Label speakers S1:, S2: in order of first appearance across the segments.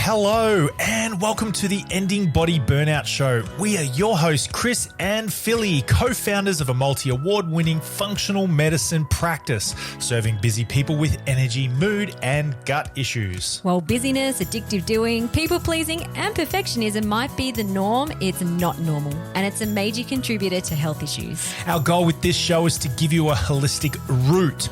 S1: Hello and welcome to the Ending Body Burnout Show. We are your hosts, Chris and Philly, co-founders of a multi-award-winning functional medicine practice, serving busy people with energy, mood, and gut issues.
S2: While busyness, addictive doing, people-pleasing, and perfectionism might be the norm, it's not normal, and it's a major contributor to health issues.
S1: Our goal with this show is to give you a holistic root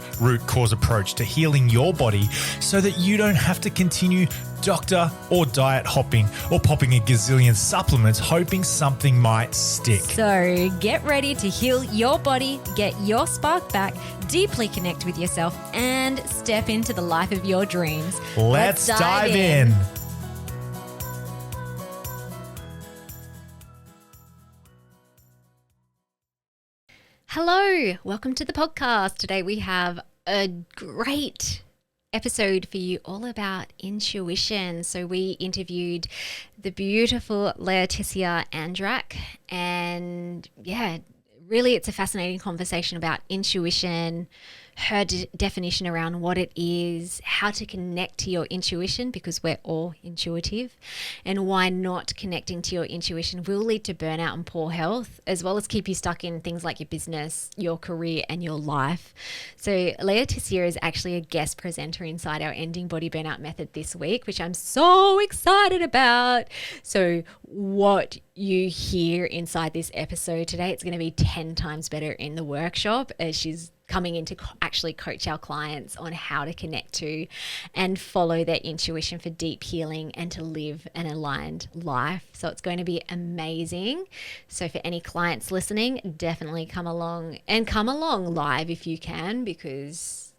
S1: cause approach to healing your body so that you don't have to continue doctor or diet hopping or popping a gazillion supplements hoping something might stick.
S2: So get ready to heal your body, get your spark back, deeply connect with yourself, and step into the life of your dreams.
S1: Let's dive in.
S2: Hello, welcome to the podcast. Today we have a great episode for you all about intuition. So we interviewed the beautiful Laetitia Andrac, and really it's a fascinating conversation about intuition, her definition around what it is, how to connect to your intuition, because we're all intuitive, and why not connecting to your intuition will lead to burnout and poor health, as well as keep you stuck in things like your business, your career, and your life. So Laetitia is actually a guest presenter inside our Ending Body Burnout Method this week, which I'm so excited about. So what you hear inside this episode today, it's going to be 10 times better in the workshop, as she's coming in to actually coach our clients on how to connect to and follow their intuition for deep healing and to live an aligned life. So it's going to be amazing. So for any clients listening, definitely come along live if you can, because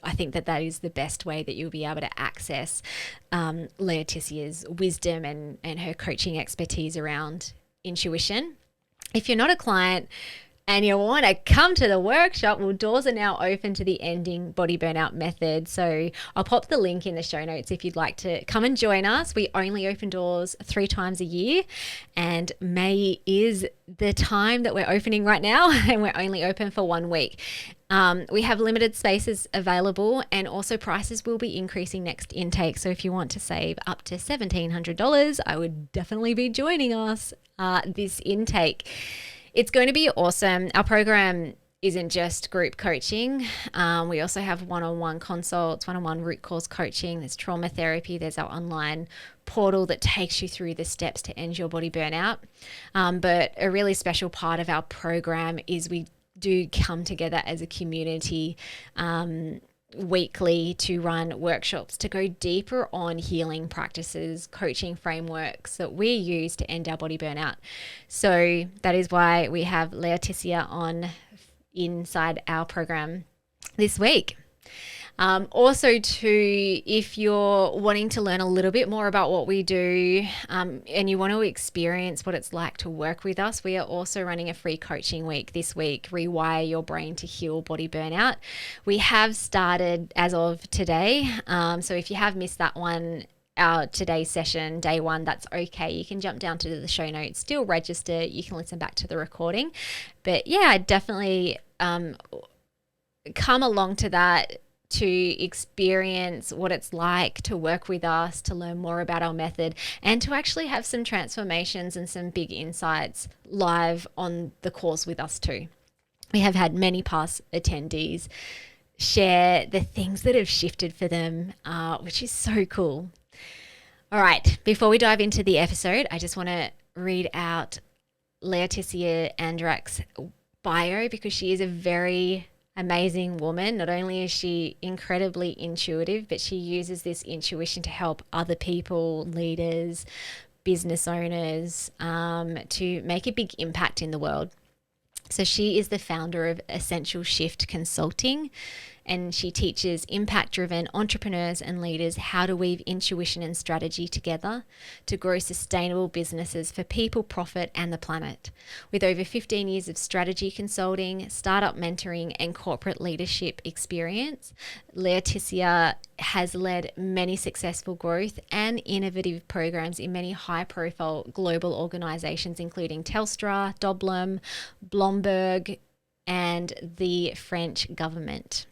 S2: I think that is the best way that you'll be able to access Laetitia's wisdom and her coaching expertise around intuition. If you're not a client and you want to come to the workshop, well, doors are now open to the Ending Body Burnout Method. So I'll pop the link in the show notes if you'd like to come and join us. We only open doors 3 times a year, and May is the time that we're opening right now, and we're only open for 1 week. We have limited spaces available, and also prices will be increasing next intake. So if you want to save up to $1,700, I would definitely be joining us this intake. It's going to be awesome. Our program isn't just group coaching. We also have one-on-one consults, one-on-one root cause coaching. There's trauma therapy. There's our online portal that takes you through the steps to end your body burnout. But a really special part of our program is we do come together as a community weekly to run workshops to go deeper on healing practices, coaching frameworks that we use to end our body burnout. So that is why we have Laetitia on inside our program this week. Also too, if you're wanting to learn a little bit more about what we do and you want to experience what it's like to work with us, we are also running a free coaching week this week, Rewire Your Brain to Heal Body Burnout. We have started as of today. So if you have missed that one, our today's session, day 1, that's okay. You can jump down to the show notes, still register. You can listen back to the recording. But yeah, definitely come along to that to experience what it's like to work with us, to learn more about our method, and to actually have some transformations and some big insights live on the course with us too. We have had many past attendees share the things that have shifted for them, which is so cool. All right, before we dive into the episode, I just want to read out Laetitia Andrac's bio, because she is a very amazing woman. Not only is she incredibly intuitive, but she uses this intuition to help other people, leaders, business owners, to make a big impact in the world. So she is the founder of Essential Shift Consulting, and she teaches impact-driven entrepreneurs and leaders how to weave intuition and strategy together to grow sustainable businesses for people, profit, and the planet. With over 15 years of strategy consulting, startup mentoring, and corporate leadership experience, Laetitia has led many successful growth and innovative programs in many high-profile global organizations, including Telstra, Doblin, Bloomberg, and the French government.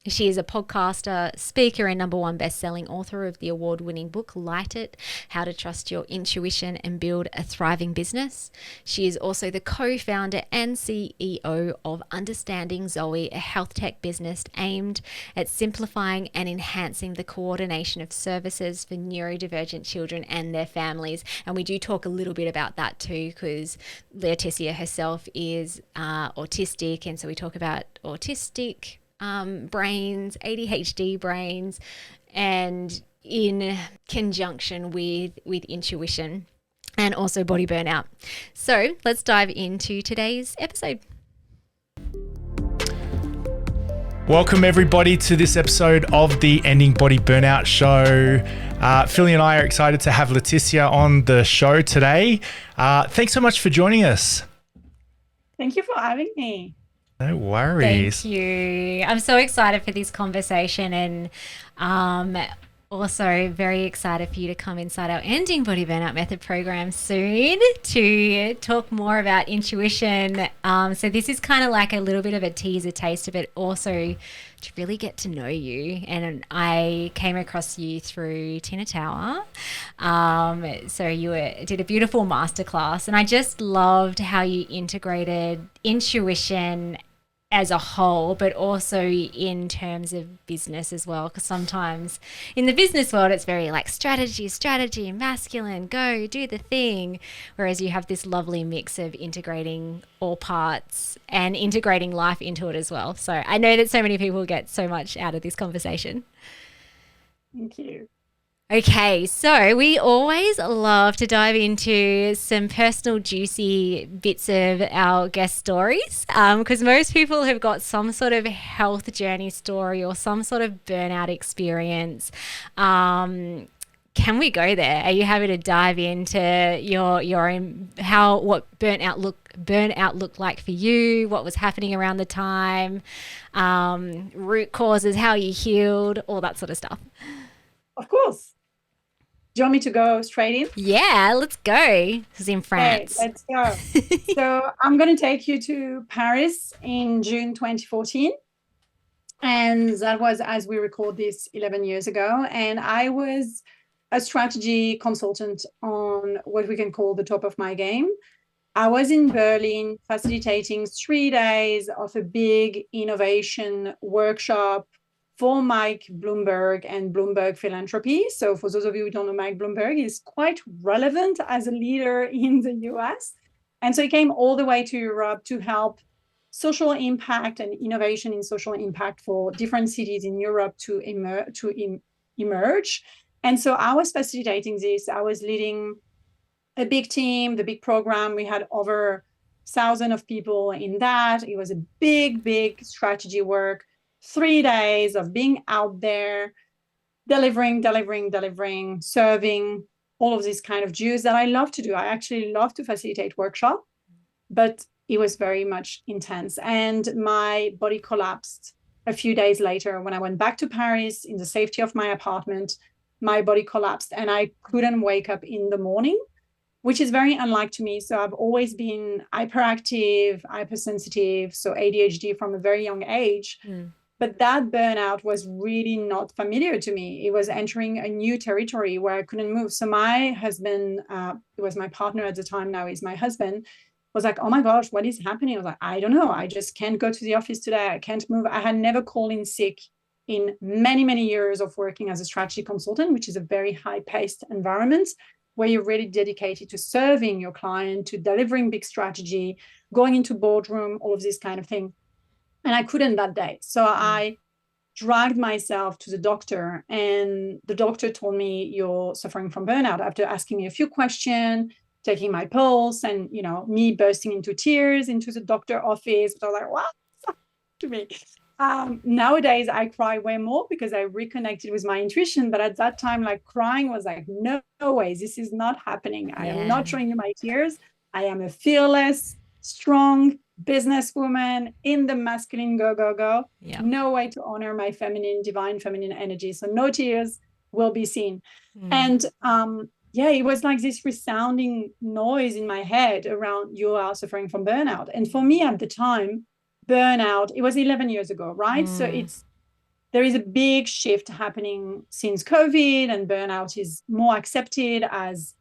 S2: She is a podcaster, speaker, and #1 best-selling author of the award-winning book Light It: How to Trust Your Intuition and Build a Thriving Business. She is also the co-founder and CEO of Understanding Zoe, a health tech business aimed at simplifying and enhancing the coordination of services for neurodivergent children and their families. And we do talk a little bit about that too, because Laetitia herself is autistic, and so we talk about autistic brains, ADHD brains, and in conjunction with intuition and also body burnout. So let's dive into today's episode.
S1: Welcome everybody to this episode of the Ending Body Burnout Show. Philly and I are excited to have Laetitia on the show today. Thanks so much for joining us.
S3: Thank you for having me.
S1: No worries.
S2: Thank you. I'm so excited for this conversation, and also very excited for you to come inside our Ending Body Burnout Method program soon to talk more about intuition. So this is kind of like a little bit of a teaser taste of it, also to really get to know you. And I came across you through Tina Tower. So you did a beautiful masterclass, and I just loved how you integrated intuition as a whole, but also in terms of business as well. Because sometimes in the business world, it's very like strategy, masculine, go do the thing. Whereas you have this lovely mix of integrating all parts and integrating life into it as well. So I know that so many people get so much out of this conversation.
S3: Thank you.
S2: Okay, so we always love to dive into some personal juicy bits of our guest stories, because most people have got some sort of health journey story or some sort of burnout experience. Can we go there? Are you happy to dive into your own what burnout looked like for you? What was happening around the time? Root causes, how you healed, all that sort of stuff.
S3: Of course. Do you want me to go straight in?
S2: Yeah, let's go. This is in France.
S3: Okay, let's go. So I'm going to take you to Paris in June 2014. And that was, as we record this, 11 years ago. And I was a strategy consultant on what we can call the top of my game. I was in Berlin facilitating 3 days of a big innovation workshop for Mike Bloomberg and Bloomberg Philanthropies. So for those of you who don't know, Mike Bloomberg is quite relevant as a leader in the US. And so he came all the way to Europe to help social impact and innovation in social impact for different cities in Europe to emerge. And so I was facilitating this. I was leading a big team, the big program. We had over 1,000 of people in that. It was a big strategy work. 3 days of being out there, delivering, serving, all of this kind of juice that I love to do. I actually love to facilitate workshop, but it was very much intense. And my body collapsed a few days later when I went back to Paris in the safety of my apartment. My body collapsed and I couldn't wake up in the morning, which is very unlike to me. So I've always been hyperactive, hypersensitive, so ADHD from a very young age. But that burnout was really not familiar to me. It was entering a new territory where I couldn't move. So my husband, it was my partner at the time, now he's my husband, was like, oh my gosh, what is happening? I was like, I don't know. I just can't go to the office today. I can't move. I had never called in sick in many years of working as a strategy consultant, which is a very high-paced environment where you're really dedicated to serving your client, to delivering big strategy, going into boardroom, all of this kind of thing. And I couldn't that day. So I dragged myself to the doctor, and the doctor told me, you're suffering from burnout, after asking me a few questions, taking my pulse, and, you know, me bursting into tears into the doctor office. But I was like, what? To me. Nowadays, I cry way more because I reconnected with my intuition. But at that time, like, crying was like, no way, this is not happening. I am not showing you my tears. I am a fearless, strong businesswoman in the masculine go. No way to honor my feminine, divine feminine energy. So no tears will be seen. And it was like this resounding noise in my head around, you are suffering from burnout. And for me at the time, burnout, it was 11 years ago, right? So there is a big shift happening since COVID, and burnout is more accepted as,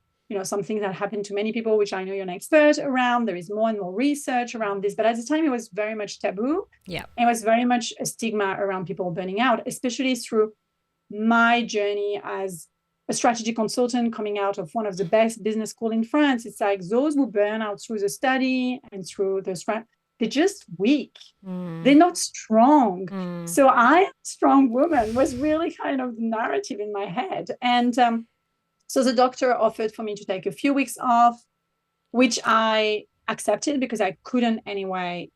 S3: something that happened to many people, which I know you're an expert around. There is more and more research around this, but at the time it was very much taboo.
S2: Yeah.
S3: It was very much a stigma around people burning out, especially through my journey as a strategy consultant coming out of one of the best business school in France. It's like those who burn out through the study and through the they're just weak. They're not strong. So I, strong woman, was really kind of the narrative in my head. And so the doctor offered for me to take a few weeks off, which I accepted because I couldn't anyway.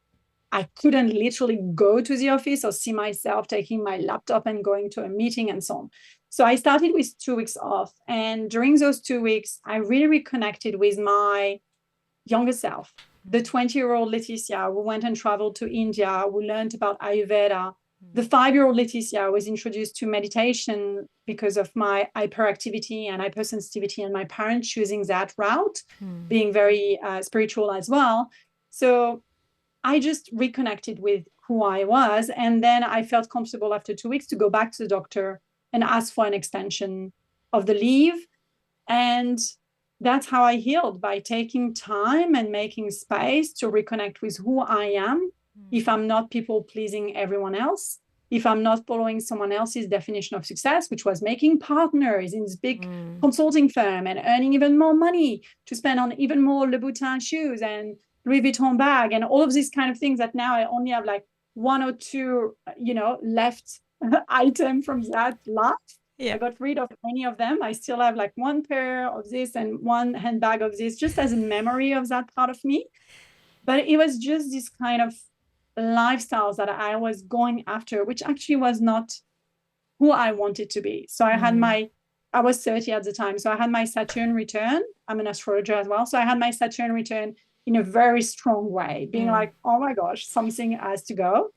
S3: I couldn't literally go to the office or see myself taking my laptop and going to a meeting and so on. So I started with 2 weeks off. And during those 2 weeks, I really reconnected with my younger self, the 20-year-old Laetitia who went and traveled to India, who learned about Ayurveda. The 5-year-old Laetitia was introduced to meditation because of my hyperactivity and hypersensitivity and my parents choosing that route, being very spiritual as well. So I just reconnected with who I was. And then I felt comfortable after 2 weeks to go back to the doctor and ask for an extension of the leave. And that's how I healed, by taking time and making space to reconnect with who I am. If I'm not people pleasing everyone else, if I'm not following someone else's definition of success, which was making partners in this big consulting firm and earning even more money to spend on even more Louboutin shoes and Louis Vuitton bag and all of these kind of things that now I only have like one or two, left item from that lot. Yeah. I got rid of many of them. I still have like one pair of this and one handbag of this, just as a memory of that part of me. But it was just this kind of lifestyles that I was going after, which actually was not who I wanted to be. So I was 30 at the time. So I had my Saturn return. I'm an astrologer as well. So I had my Saturn return in a very strong way, being like, oh my gosh, something has to go.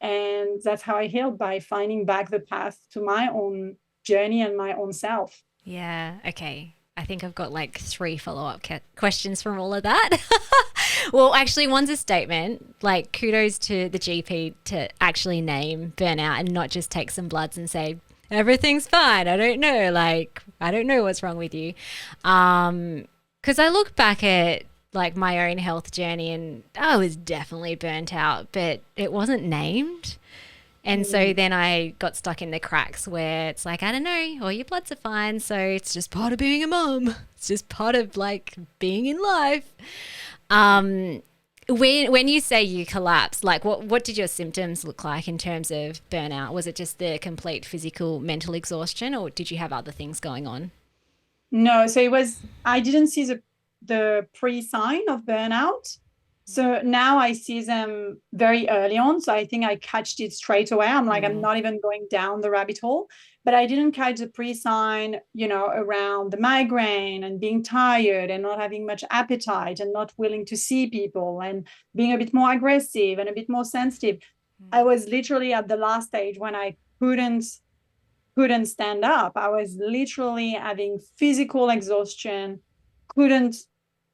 S3: And that's how I healed, by finding back the path to my own journey and my own self.
S2: Yeah. Okay. I think I've got like 3 follow-up questions from all of that. Well, actually, one's a statement, like kudos to the GP to actually name burnout and not just take some bloods and say, everything's fine. I don't know what's wrong with you. Because I look back at like my own health journey and I was definitely burnt out, but it wasn't named. And so then I got stuck in the cracks where it's like, I don't know, all your bloods are fine. So it's just part of being a mom. It's just part of like being in life. When you say you collapsed, like what did your symptoms look like in terms of burnout? Was it just the complete physical, mental exhaustion, or did you have other things going on?
S3: No, so I didn't see the pre-sign of burnout. So now I see them very early on. So I think I catched it straight away. I'm like, I'm not even going down the rabbit hole, but I didn't catch the pre-sign, around the migraine and being tired and not having much appetite and not willing to see people and being a bit more aggressive and a bit more sensitive. I was literally at the last stage when I couldn't stand up. I was literally having physical exhaustion, couldn't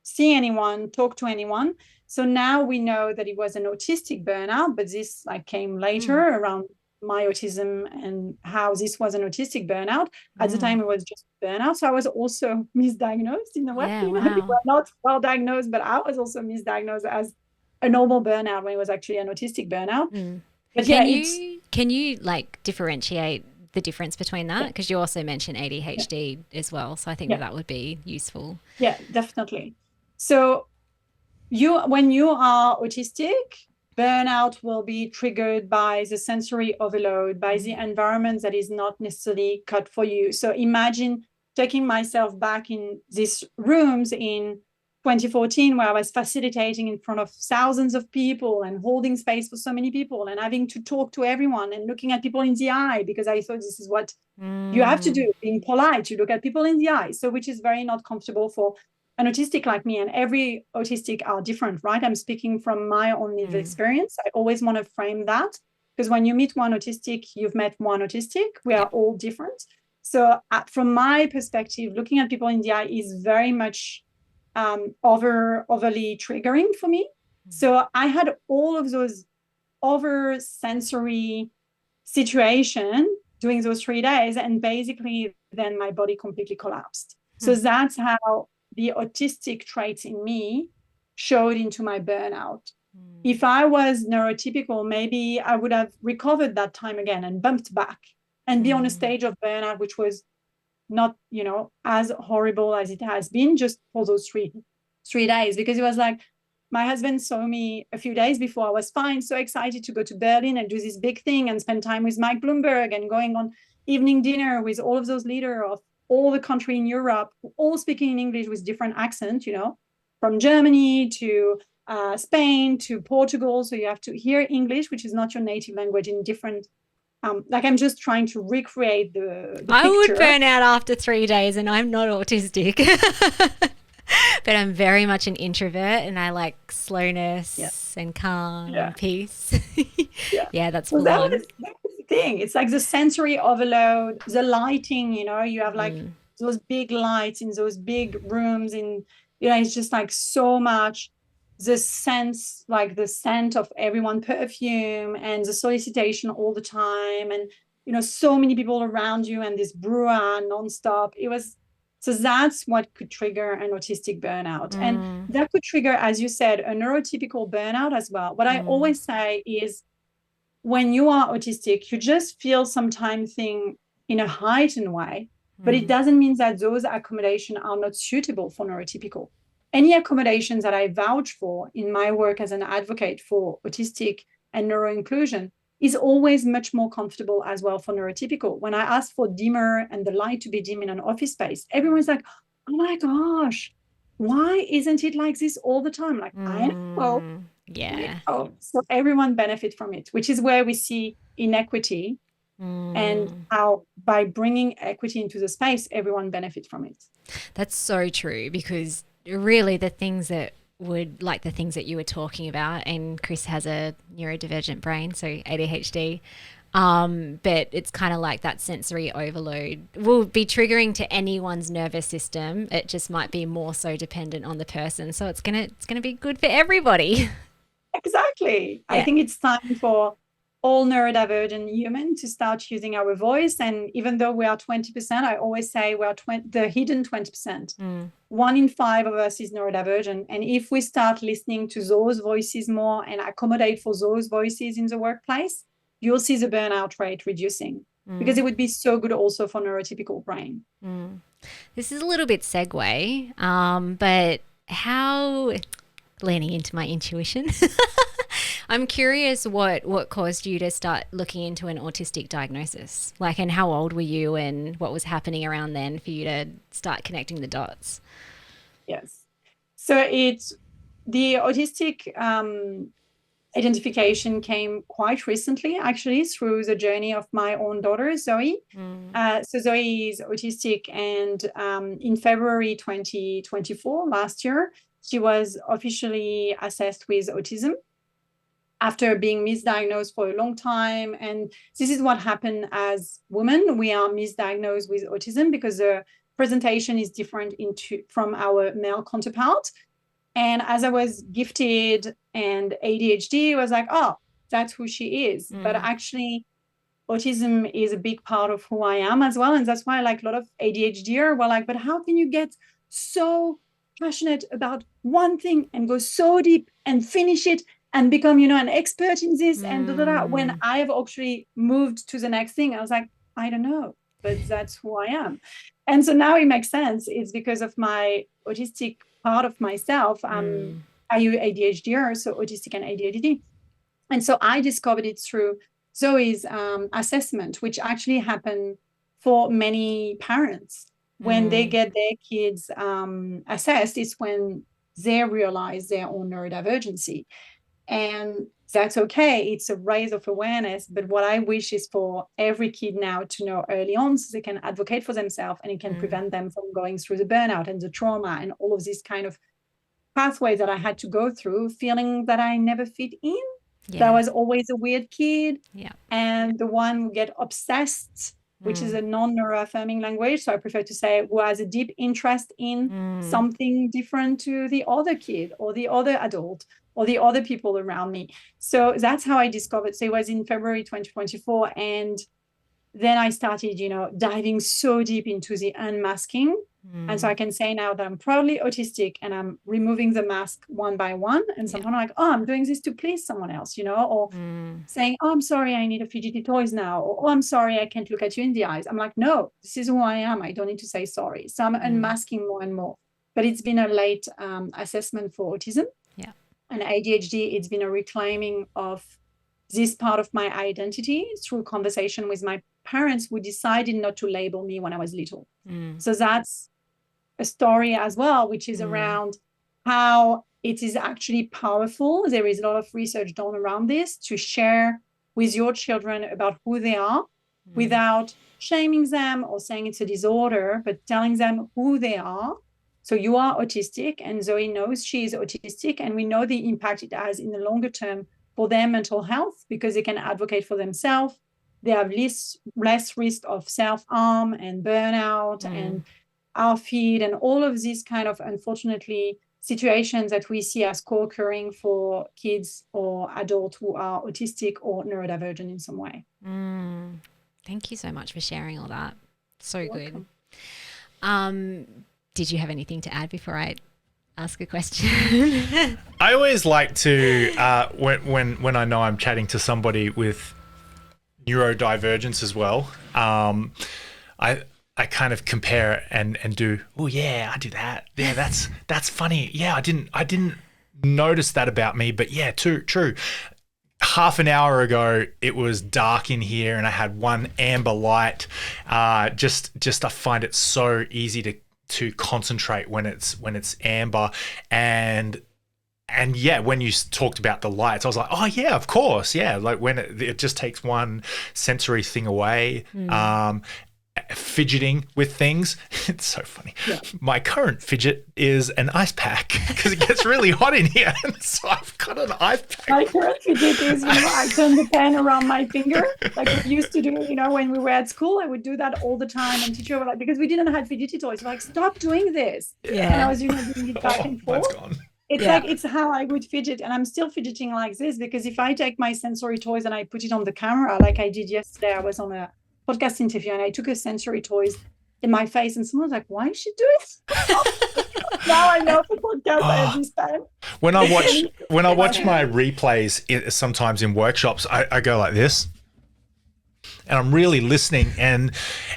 S3: see anyone, talk to anyone. So now we know that it was an autistic burnout, but this came later around my autism and how this was an autistic burnout. At the time, it was just burnout. So I was also misdiagnosed in a way.
S2: Yeah, wow.
S3: We were not well diagnosed, but I was also misdiagnosed as a normal burnout when it was actually an autistic burnout. But
S2: can you like differentiate the difference between that? Because you also mentioned ADHD as well. So I think that would be useful.
S3: Yeah, definitely. So when you are autistic, burnout will be triggered by the sensory overload, by the environment that is not necessarily cut for you. So imagine taking myself back in these rooms in 2014, where I was facilitating in front of thousands of people and holding space for so many people and having to talk to everyone and looking at people in the eye, because I thought this is what you have to do, being polite, you look at people in the eye. So which is very not comfortable for an autistic like me, and every autistic are different, right? I'm speaking from my own lived experience. I always want to frame that, because when you meet one autistic, you've met one autistic. We are all different. So from my perspective, looking at people in the eye is very much overly triggering for me. So I had all of those over sensory situation during those 3 days. And basically then my body completely collapsed. So that's how the autistic traits in me showed into my burnout. If I was neurotypical, maybe I would have recovered that time again and bumped back and be on a stage of burnout, which was not, as horrible as it has been just for those three days. Because it was like, my husband saw me a few days before I was fine, so excited to go to Berlin and do this big thing and spend time with Mike Bloomberg and going on evening dinner with all of those leaders of all the country in Europe, all speaking in English with different accents, from Germany to Spain to Portugal. So you have to hear English, which is not your native language, in different I'm just trying to recreate the
S2: I
S3: picture.
S2: would burn out after 3 days, and I'm not autistic. But I'm very much an introvert, and I like slowness and calm and peace. That's full on.
S3: That's the thing. It's like the sensory overload, the lighting, you have like those big lights in those big rooms, and it's just like so much. The sense, like the scent of everyone perfume and the solicitation all the time, and so many people around you, and this brouhaha nonstop. So that's what could trigger an autistic burnout. And that could trigger, as you said, a neurotypical burnout as well. What I always say is, when you are autistic, you just feel sometimes things in a heightened way, but it doesn't mean that those accommodations are not suitable for neurotypical. Any accommodations that I vouch for in my work as an advocate for autistic and neuroinclusion is always much more comfortable as well for neurotypical. When I ask for dimmer and the light to be dim in an office space, everyone's like, oh my gosh, why isn't it like this all the time? Like, I know.
S2: Yeah.
S3: So everyone benefits from it, which is where we see inequity, and how by bringing equity into the space, everyone benefits from it.
S2: That's so true, because really the things that you were talking about, and Chris has a neurodivergent brain, so ADHD, but it's kind of like that sensory overload will be triggering to anyone's nervous system. It just might be more so dependent on the person. So it's gonna be good for everybody.
S3: Exactly. Yeah. I think it's time for all neurodivergent humans to start using our voice. And even though we are 20%, I always say we are the hidden 20%. 1 in 5 of us is neurodivergent. And if we start listening to those voices more and accommodate for those voices in the workplace, you'll see the burnout rate reducing, because it would be so good also for neurotypical brain.
S2: This is a little bit segue, but how, leaning into my intuition, I'm curious what caused you to start looking into an autistic diagnosis, and how old were you and what was happening around then for you to start connecting the dots?
S3: Yes. So the autistic identification came quite recently, actually, through the journey of my own daughter, Zoe. So Zoe is autistic, and in February 2024, last year, she was officially assessed with autism after being misdiagnosed for a long time. And this is what happened as women. We are misdiagnosed with autism because the presentation is different from our male counterpart. And as I was gifted and ADHD, was like, oh, that's who she is. But actually, autism is a big part of who I am as well. And that's why, like, a lot of ADHDers were like, but how can you get so passionate about one thing and go so deep and finish it and become, an expert in this and when I have actually moved to the next thing, I was like, I don't know, but that's who I am. And so now it makes sense. It's because of my autistic part of myself. Are you ADHD, so autistic and ADHD? And so I discovered it through Zoe's assessment, which actually happened for many parents. When they get their kids assessed, it's when they realize their own neurodivergency. And that's okay. It's a raise of awareness. But what I wish is for every kid now to know early on, so they can advocate for themselves, and it can prevent them from going through the burnout and the trauma and all of these kind of pathways that I had to go through, feeling that I never fit in. That I was always a weird kid. And the one who get obsessed which is a non-neuroaffirming language. So I prefer to say who has a deep interest in something different to the other kid or the other adult or the other people around me. So that's how I discovered. So it was in February 2024. And then I started, diving so deep into the unmasking. And so I can say now that I'm proudly autistic and I'm removing the mask one by one. And sometimes I'm like, oh, I'm doing this to please someone else, or saying, oh, I'm sorry, I need a fidgety toys now. Or, oh, I'm sorry, I can't look at you in the eyes. I'm like, no, this is who I am. I don't need to say sorry. So I'm unmasking more and more. But it's been a late assessment for autism.
S2: Yeah.
S3: And ADHD, it's been a reclaiming of this part of my identity through conversation with my parents who decided not to label me when I was little. So that's a story as well, which is around how it is actually powerful. There is a lot of research done around this to share with your children about who they are without shaming them or saying it's a disorder, but telling them who they are. So you are autistic, and Zoe knows she is autistic, and we know the impact it has in the longer term for their mental health because they can advocate for themselves. They have less risk of self-harm and burnout and ARFID and all of these kind of, unfortunately, situations that we see as co-occurring for kids or adults who are autistic or neurodivergent in some way.
S2: Thank you so much for sharing all that. So
S3: You're
S2: good.
S3: welcome.
S2: Did you have anything to add before I ask a question?
S1: I always like to, when I know I'm chatting to somebody with neurodivergence as well, I kind of compare and do, oh yeah, I do that. Yeah, that's funny. Yeah, I didn't notice that about me, but yeah, true. Half an hour ago, it was dark in here and I had one amber light. Just I find it so easy to concentrate when it's amber. And yeah, when you talked about the lights, I was like, oh yeah, of course. Yeah. Like when it just takes one sensory thing away. Fidgeting with things. It's so funny. Yeah. My current fidget is an ice pack because it gets really hot in here. So I've got an ice pack.
S3: My current fidget is, I turn the pen around my finger like we used to do, when we were at school. I would do that all the time. And teacher would because we didn't have fidgety toys. Like, stop doing this.
S2: Yeah.
S3: And I was, doing it back and forth.
S1: Mine's gone.
S3: It's it's how I would fidget. And I'm still fidgeting like this because if I take my sensory toys and I put it on the camera, like I did yesterday, I was on a podcast interview and I took a sensory toys in my face and someone was like, why is she doing it? Now I know for podcast I understand.
S1: When I watch my replays sometimes in workshops, I go like this. And I'm really listening and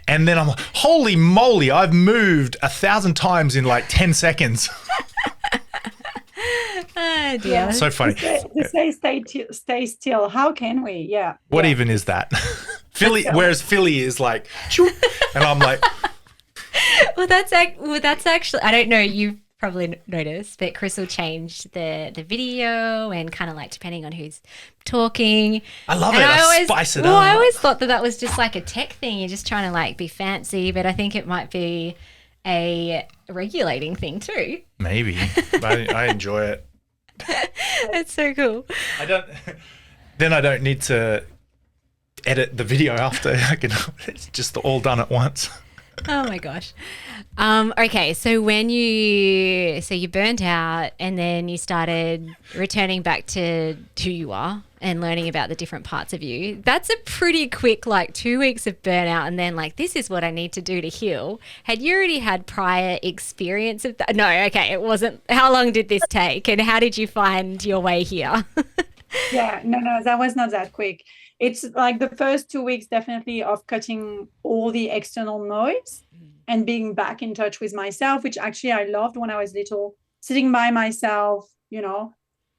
S1: then I'm like, holy moly, I've moved 1,000 times in like 10 seconds.
S2: Oh, dear.
S1: So funny.
S3: To say stay still. How can we? Yeah.
S1: What even is that? Philly, whereas Philly is like, and I'm like.
S2: Well, that's actually, I don't know, you've probably noticed, but Chris will change the video and kind of like depending on who's talking.
S1: I love it. I spice it up.
S2: I always thought that was just like a tech thing. You're just trying to like be fancy, but I think it might be a regulating thing too.
S1: Maybe. I enjoy it.
S2: That's so cool.
S1: I don't need to edit the video after. It's just all done at once.
S2: Oh my gosh. Okay, so you burnt out and then you started returning back to who you are and learning about the different parts of you. That's a pretty quick 2 weeks of burnout and then this is what I need to do to heal. Had you already had prior experience of that? No, okay, it wasn't. How long did this take and how did you find your way here?
S3: Yeah, no, that was not that quick. It's like the first 2 weeks definitely of cutting all the external noise and being back in touch with myself, which actually I loved when I was little, sitting by myself,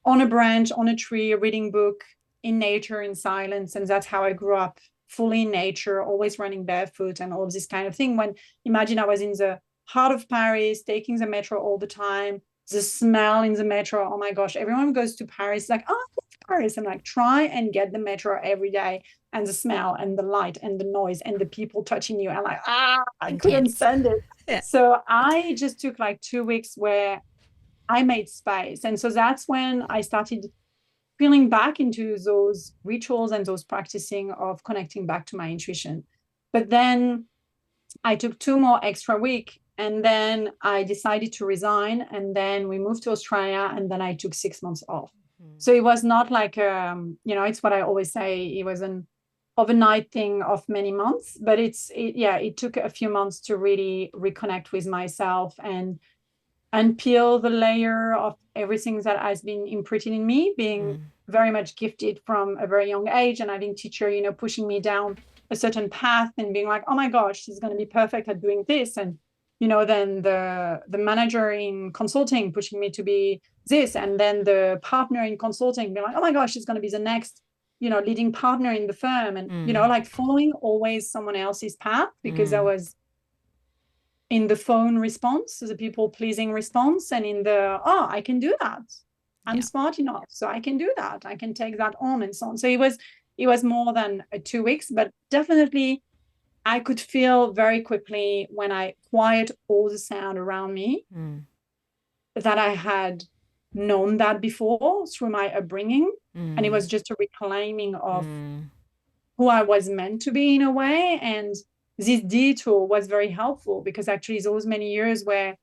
S3: on a branch, on a tree, reading book in nature, in silence. And that's how I grew up, fully in nature, always running barefoot and all this kind of thing. When imagine I was in the heart of Paris, taking the metro all the time, the smell in the metro. Oh my gosh, everyone goes to Paris like, oh, Paris. I'm like, try and get the metro every day and the smell and the light and the noise and the people touching you. I'm like, I couldn't stand it. Yeah. So I just took 2 weeks where I made space. And so that's when I started feeling back into those rituals and those practicing of connecting back to my intuition. But then I took 2 more extra weeks, and then I decided to resign, and then we moved to Australia, and then I took 6 months off. So it was not like, it's what I always say, it was an overnight thing of many months, but it took a few months to really reconnect with myself and peel the layer of everything that has been imprinted in me, being very much gifted from a very young age, and having teacher, pushing me down a certain path and being like, oh my gosh, she's going to be perfect at doing this. And, then the manager in consulting pushing me to be this, and then the partner in consulting being like, oh my gosh, she's going to be the next, leading partner in the firm. And, like following always someone else's path, because I was in the phone response, the people pleasing response, and in the, I can do that. I'm smart enough, so I can do that. I can take that on, and so on. So it was more than 2 weeks, but definitely I could feel very quickly when I quiet all the sound around me that I had known that before through my upbringing. And it was just a reclaiming of who I was meant to be in a way. And this detour was very helpful, because actually those many years where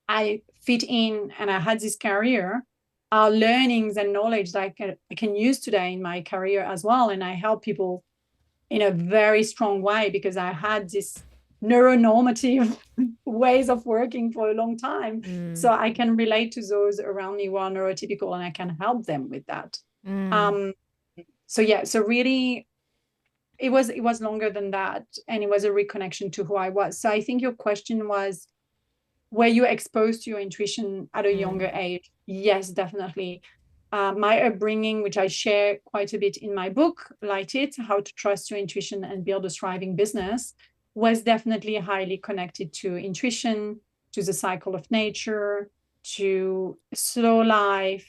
S3: I fit in and I had this career are learnings and knowledge that I can use today in my career as well. And I help people in a very strong way, because I had this neuronormative ways of working for a long time. So I can relate to those around me who are neurotypical, and I can help them with that. So really it was longer than that, and it was a reconnection to who I was. So I think your question was, were you exposed to your intuition at a younger age? Yes, definitely. My upbringing, which I share quite a bit in my book, Light It, How to Trust Your Intuition and Build a Thriving Business, was definitely highly connected to intuition, to the cycle of nature, to slow life,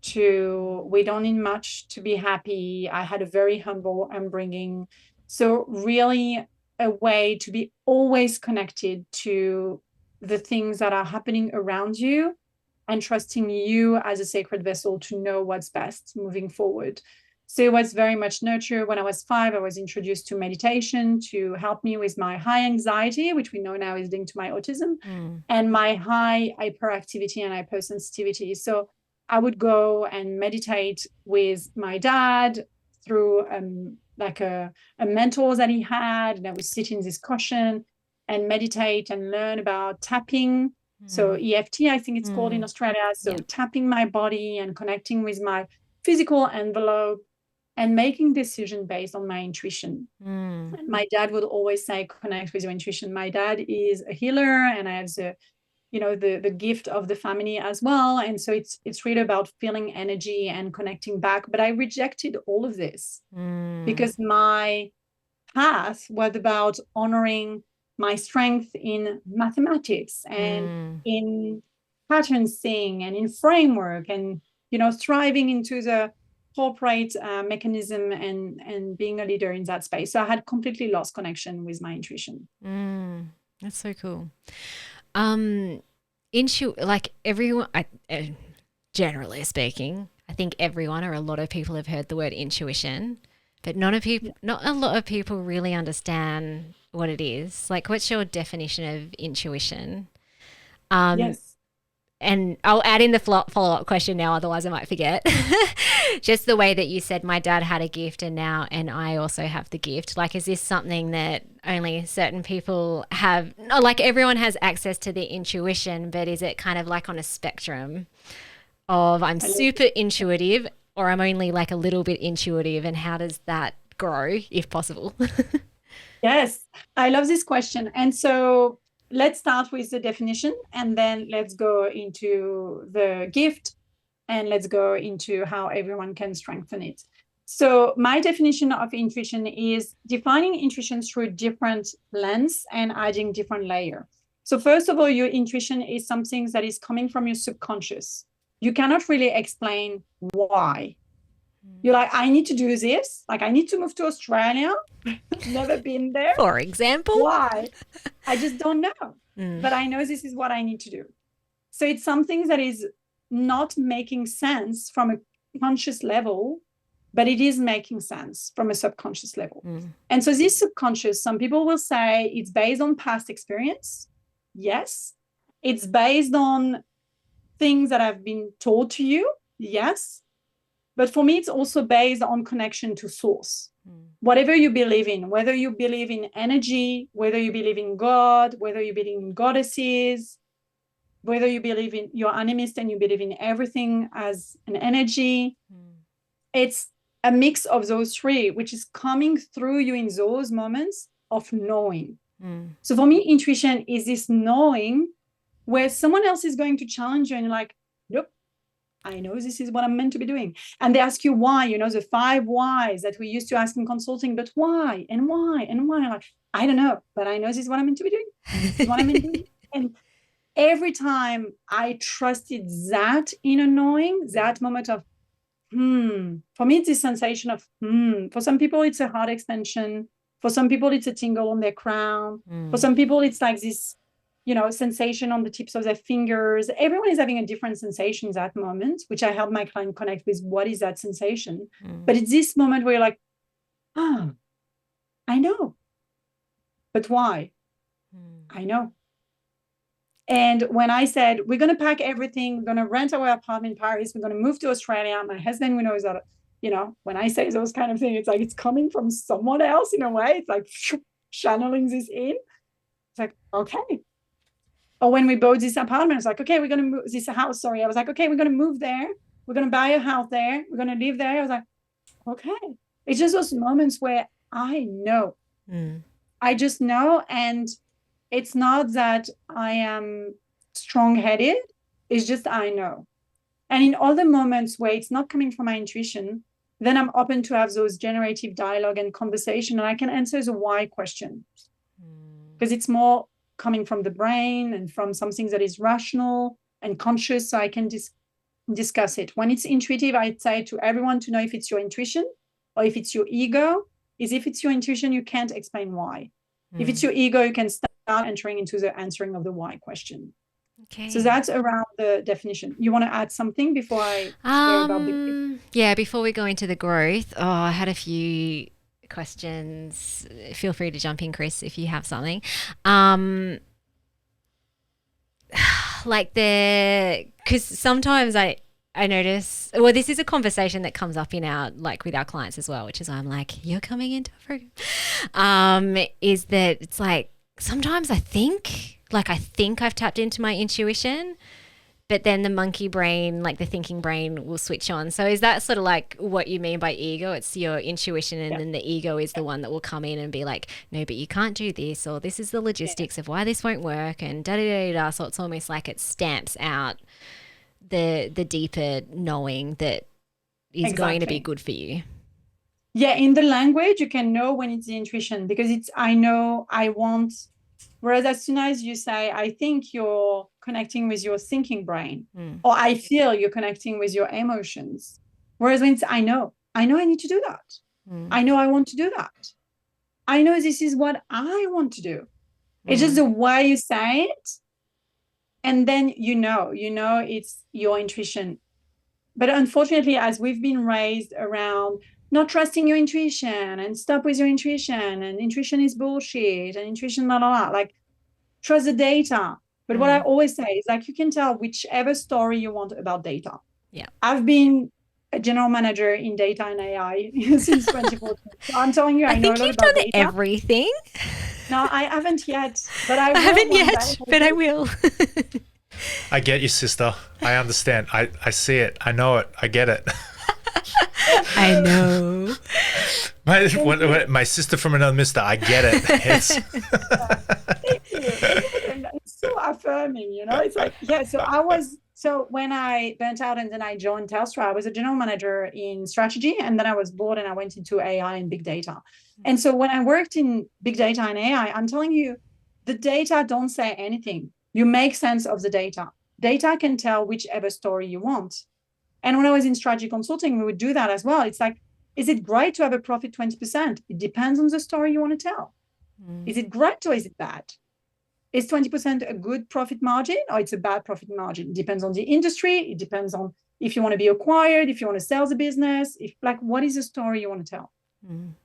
S3: to we don't need much to be happy. I had a very humble upbringing. So really a way to be always connected to the things that are happening around you, and trusting you as a sacred vessel to know what's best moving forward. So it was very much nurture. When I was 5, I was introduced to meditation to help me with my high anxiety, which we know now is linked to my autism, and my high hyperactivity and hypersensitivity. So I would go and meditate with my dad through like a mentor that he had, and I would sit in this cushion and meditate and learn about tapping. So EFT, I think it's called in Australia. So tapping my body and connecting with my physical envelope and making decision based on my intuition. And my dad would always say, connect with your intuition. My dad is a healer, and I have the gift of the family as well. And so it's really about feeling energy and connecting back. But I rejected all of this because my path was about honoring my strength in mathematics and in pattern seeing and in framework, and thriving into the corporate mechanism and being a leader in that space. So I had completely lost connection with my intuition.
S2: That's so cool. Like everyone, generally speaking, I think everyone or a lot of people have heard the word intuition, but not a lot of people really understand what it is. Like, what's your definition of intuition?
S3: Yes.
S2: And I'll add in the follow-up question now, otherwise I might forget. Just the way that you said my dad had a gift and I also have the gift. Like, is this something that only certain people have? Like, everyone has access to their intuition, but is it kind of like on a spectrum of I'm super intuitive, or I'm only like a little bit intuitive, and how does that grow if possible?
S3: Yes, I love this question. And so let's start with the definition, and then let's go into the gift, and let's go into how everyone can strengthen it. So my definition of intuition is defining intuition through different lens and adding different layer. So first of all, your intuition is something that is coming from your subconscious. You cannot really explain why. You're like, I need to do this. Like, I need to move to Australia. Never been there.
S2: For example.
S3: Why? I just don't know. But I know this is what I need to do. So it's something that is not making sense from a conscious level but it is making sense from a subconscious level. And so this subconscious, some people will say it's based on past experience. Yes. It's based on things that have been told to you. Yes. But for me, it's also based on connection to source. Whatever you believe in, whether you believe in energy, whether you believe in God, whether you believe in goddesses, whether you believe in, you're animist and you believe in everything as an energy, it's a mix of those three, which is coming through you in those moments of knowing. So for me, intuition is this knowing where someone else is going to challenge you and you're like, nope, I know this is what I'm meant to be doing. And they ask you why, the 5 whys that we used to ask in consulting, but why and why and why? Like, I don't know, but I know this is what I'm meant to be doing. This is what I'm meant to be doing. And every time I trusted that inner knowing, that moment of, for me, it's this sensation of, for some people, it's a heart extension. For some people, it's a tingle on their crown. For some people, it's like this, sensation on the tips of their fingers. Everyone is having a different sensation at that moment, which I help my client connect with. What is that sensation? But it's this moment where you're like, I know. But why? I know. And when I said, we're going to pack everything, we're going to rent our apartment in Paris, we're going to move to Australia, my husband knows that, when I say those kind of things, it's like it's coming from someone else in a way. It's like channeling this in. It's like, okay. Or when we bought this apartment, it's like, okay, we're going to move this house. Sorry. I was like, okay, we're going to move there. We're going to buy a house there. We're going to live there. I was like, okay. It's just those moments where I know. I just know. And it's not that I am strong-headed. It's just I know. And in other moments where it's not coming from my intuition, then I'm open to have those generative dialogue and conversation, and I can answer the why question. Because it's more coming from the brain and from something that is rational and conscious, so I can discuss it. When it's intuitive, I'd say to everyone to know if it's your intuition or if it's your ego. Is if it's your intuition, you can't explain why. If it's your ego, you can start entering into the answering of the why question. Okay. So that's around the definition. You want to add something before I share about the...
S2: Yeah, before we go into the growth, I had a few questions. Feel free to jump in, Chris, if you have something. Because sometimes I notice, well, this is a conversation that comes up in our, with our clients as well, which is I'm like, you're coming into a program, is that it's like, sometimes I think I've tapped into my intuition, but then the monkey brain, the thinking brain, will switch on. So is that sort of like what you mean by ego? It's your intuition, and then the ego is the one that will come in and be like, no, but you can't do this, or this is the logistics of why this won't work, and da-da-da-da. So it's almost like it stamps out the deeper knowing that is going to be good for you.
S3: Yeah, in the language, you can know when it's the intuition, because it's I know, I want. Whereas as soon as you say, I think, you're connecting with your thinking brain, or I feel, you're connecting with your emotions. Whereas when it's I know I need to do that. I know I want to do that. I know this is what I want to do. It's just the way you say it. And then you know it's your intuition. But unfortunately, as we've been raised around not trusting your intuition and stop with your intuition, and intuition is bullshit, and intuition, trust the data. But what I always say is you can tell whichever story you want about data. Yeah. I've been a general manager in data and AI since 2014. So I'm telling you, I know a lot about data. I think you've
S2: done everything.
S3: No, I haven't yet, but I will.
S2: I haven't yet, but I will.
S1: I get you, sister. I understand. I see it. I know it. I get it.
S2: I know.
S1: My sister from another mister. I get it.
S3: Thank you. It's so affirming, It's like, yeah. So when I burnt out and then I joined Telstra, I was a general manager in strategy, and then I was bored and I went into AI and big data. And so when I worked in big data and AI, I'm telling you, the data don't say anything. You make sense of the data. Data can tell whichever story you want. And when I was in strategy consulting, we would do that as well. It's like, is it great to have a profit 20%? It depends on the story you want to tell. Is it great or is it bad? Is 20% a good profit margin or it's a bad profit margin? It depends on the industry. It depends on if you want to be acquired, if you want to sell the business, if like, what is the story you want to tell?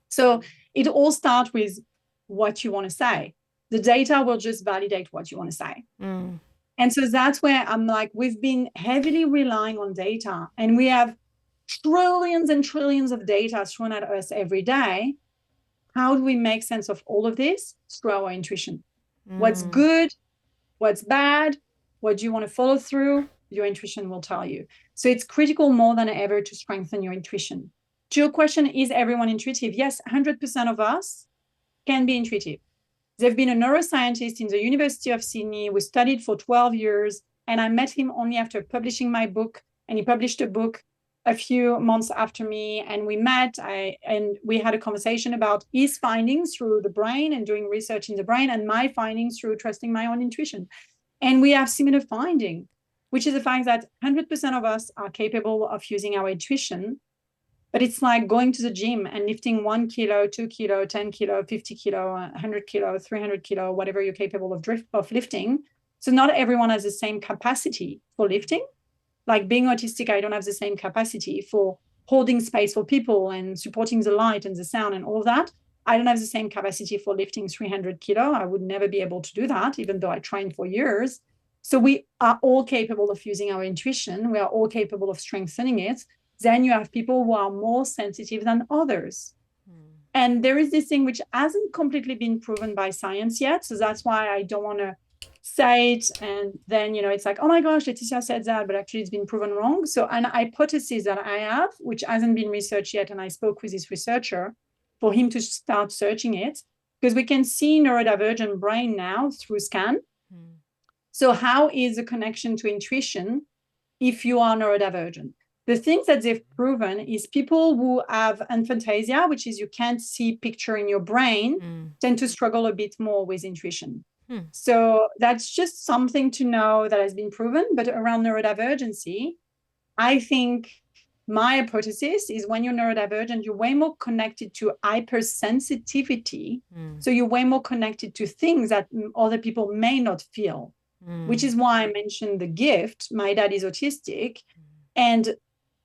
S3: So it all starts with what you want to say. The data will just validate what you want to say. And so that's where I'm like, we've been heavily relying on data, and we have trillions and trillions of data thrown at us every day. How do we make sense of all of this? Through our intuition. What's good? What's bad? What do you want to follow through? Your intuition will tell you. So it's critical more than ever to strengthen your intuition. To your question, is everyone intuitive? Yes, 100% of us can be intuitive. There's been a neuroscientist in the University of Sydney who studied for 12 years, and I met him only after publishing my book, and he published a book a few months after me, and we met, and we had a conversation about his findings through the brain and doing research in the brain, and my findings through trusting my own intuition. And we have similar finding, which is the fact that 100% of us are capable of using our intuition. But it's like going to the gym and lifting 1 kilo, 2 kilo, 10 kilo, 50 kilo, 100 kilo, 300 kilo, whatever you're capable of lifting. So not everyone has the same capacity for lifting. Like being autistic, I don't have the same capacity for holding space for people and supporting the light and the sound and all of that. I don't have the same capacity for lifting 300 kilo. I would never be able to do that, even though I trained for years. So we are all capable of using our intuition. We are all capable of strengthening it. Then you have people who are more sensitive than others. And there is this thing which hasn't completely been proven by science yet. So that's why I don't want to say it. And then, it's like, oh my gosh, Laetitia said that, but actually it's been proven wrong. So an hypothesis that I have, which hasn't been researched yet, and I spoke with this researcher for him to start searching it, because we can see neurodivergent brain now through scan. So how is the connection to intuition if you are neurodivergent? The things that they've proven is people who have aphantasia, which is you can't see picture in your brain, tend to struggle a bit more with intuition. So that's just something to know that has been proven. But around neurodivergency, I think my hypothesis is when you're neurodivergent, you're way more connected to hypersensitivity. So you're way more connected to things that other people may not feel, which is why I mentioned the gift. My dad is autistic, and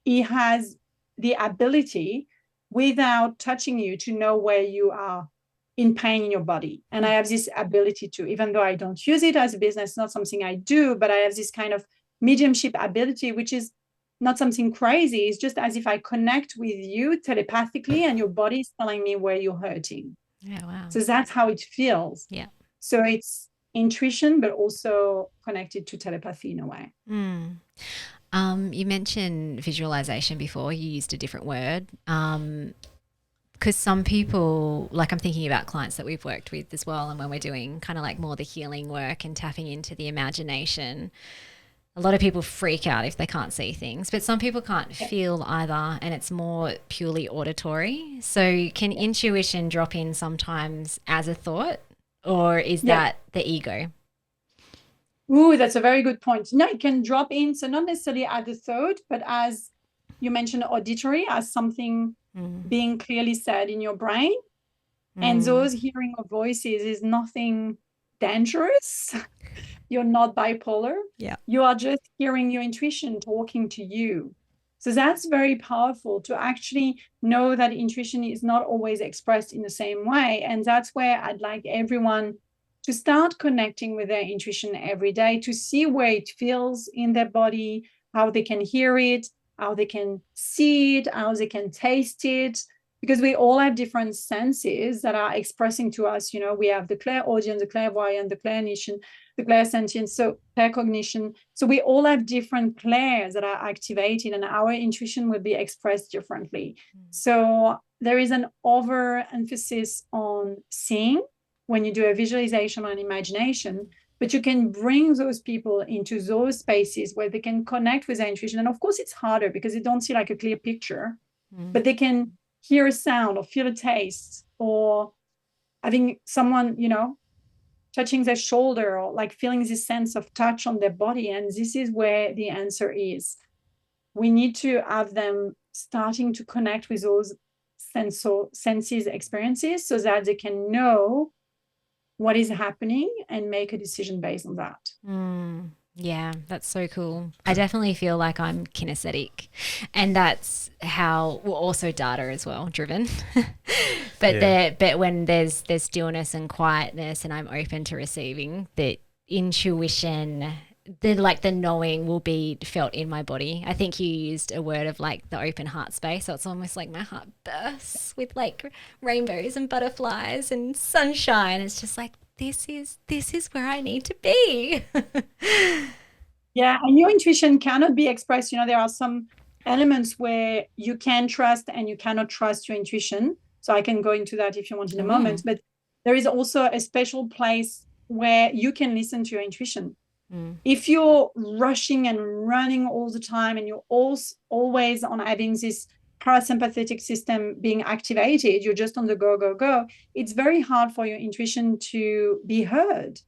S3: he has the ability without touching you to know where you are in pain in your body. And I have this ability to, even though I don't use it as a business, not something I do, but I have this kind of mediumship ability, which is not something crazy. It's just as if I connect with you telepathically and your body is telling me where you're hurting.
S2: Yeah, wow.
S3: So that's how it feels.
S2: Yeah.
S3: So it's intuition, but also connected to telepathy in a way.
S2: You mentioned visualization before. You used a different word. Because some people, like I'm thinking about clients that we've worked with as well, and when we're doing kind of like more the healing work and tapping into the imagination, a lot of people freak out if they can't see things, but some people can't feel either, and it's more purely auditory. So can intuition drop in sometimes as a thought, or is that the ego?
S3: Ooh, that's a very good point. No, it can drop in. So not necessarily as a thought, but as you mentioned, auditory, as something being clearly said in your brain. And those hearing of voices is nothing dangerous. You're not bipolar.
S2: Yeah.
S3: You are just hearing your intuition talking to you. So that's very powerful to actually know that intuition is not always expressed in the same way. And that's where I'd like everyone to start connecting with their intuition every day, to see where it feels in their body, how they can hear it, how they can see it, how they can taste it, because we all have different senses that are expressing to us. We have the clairaudient, the clairvoyant, the clairnition, the clairsentient, so claircognition. So we all have different clairs that are activated, and our intuition will be expressed differently. So there is an overemphasis on seeing when you do a visualization or an imagination, but you can bring those people into those spaces where they can connect with their intuition. And of course, it's harder because they don't see like a clear picture, but they can hear a sound or feel a taste, or having someone, touching their shoulder, or like feeling this sense of touch on their body. And this is where the answer is. We need to have them starting to connect with those senses experiences so that they can know what is happening and make a decision based on that.
S2: Yeah, that's so cool. I definitely feel like I'm kinesthetic, and that's how, well, also data as well, driven. But
S1: Yeah.
S2: but when there's stillness and quietness, and I'm open to receiving, that intuition, the knowing will be felt in my body. I think you used a word of like the open heart space, so it's almost like my heart bursts with like rainbows and butterflies and sunshine. It's just like this is where I need to be.
S3: Yeah, and your intuition cannot be expressed. There are some elements where you can trust and you cannot trust your intuition. So I can go into that if you want in a moment. But there is also a special place where you can listen to your intuition. If you're rushing and running all the time and you're always on having this parasympathetic system being activated, you're just on the go, go, go, it's very hard for your intuition to be heard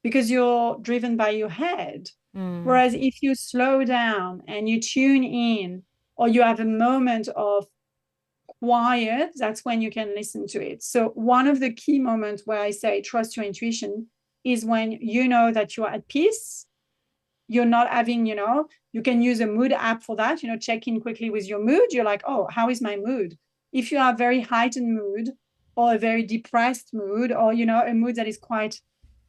S3: because you're driven by your head. Whereas if you slow down and you tune in, or you have a moment of quiet, that's when you can listen to it. So one of the key moments where I say trust your intuition is when you know that you're at peace. You're not having, you can use a mood app for that, check in quickly with your mood. You're like, oh, how is my mood? If you have very heightened mood or a very depressed mood, or, a mood that is quite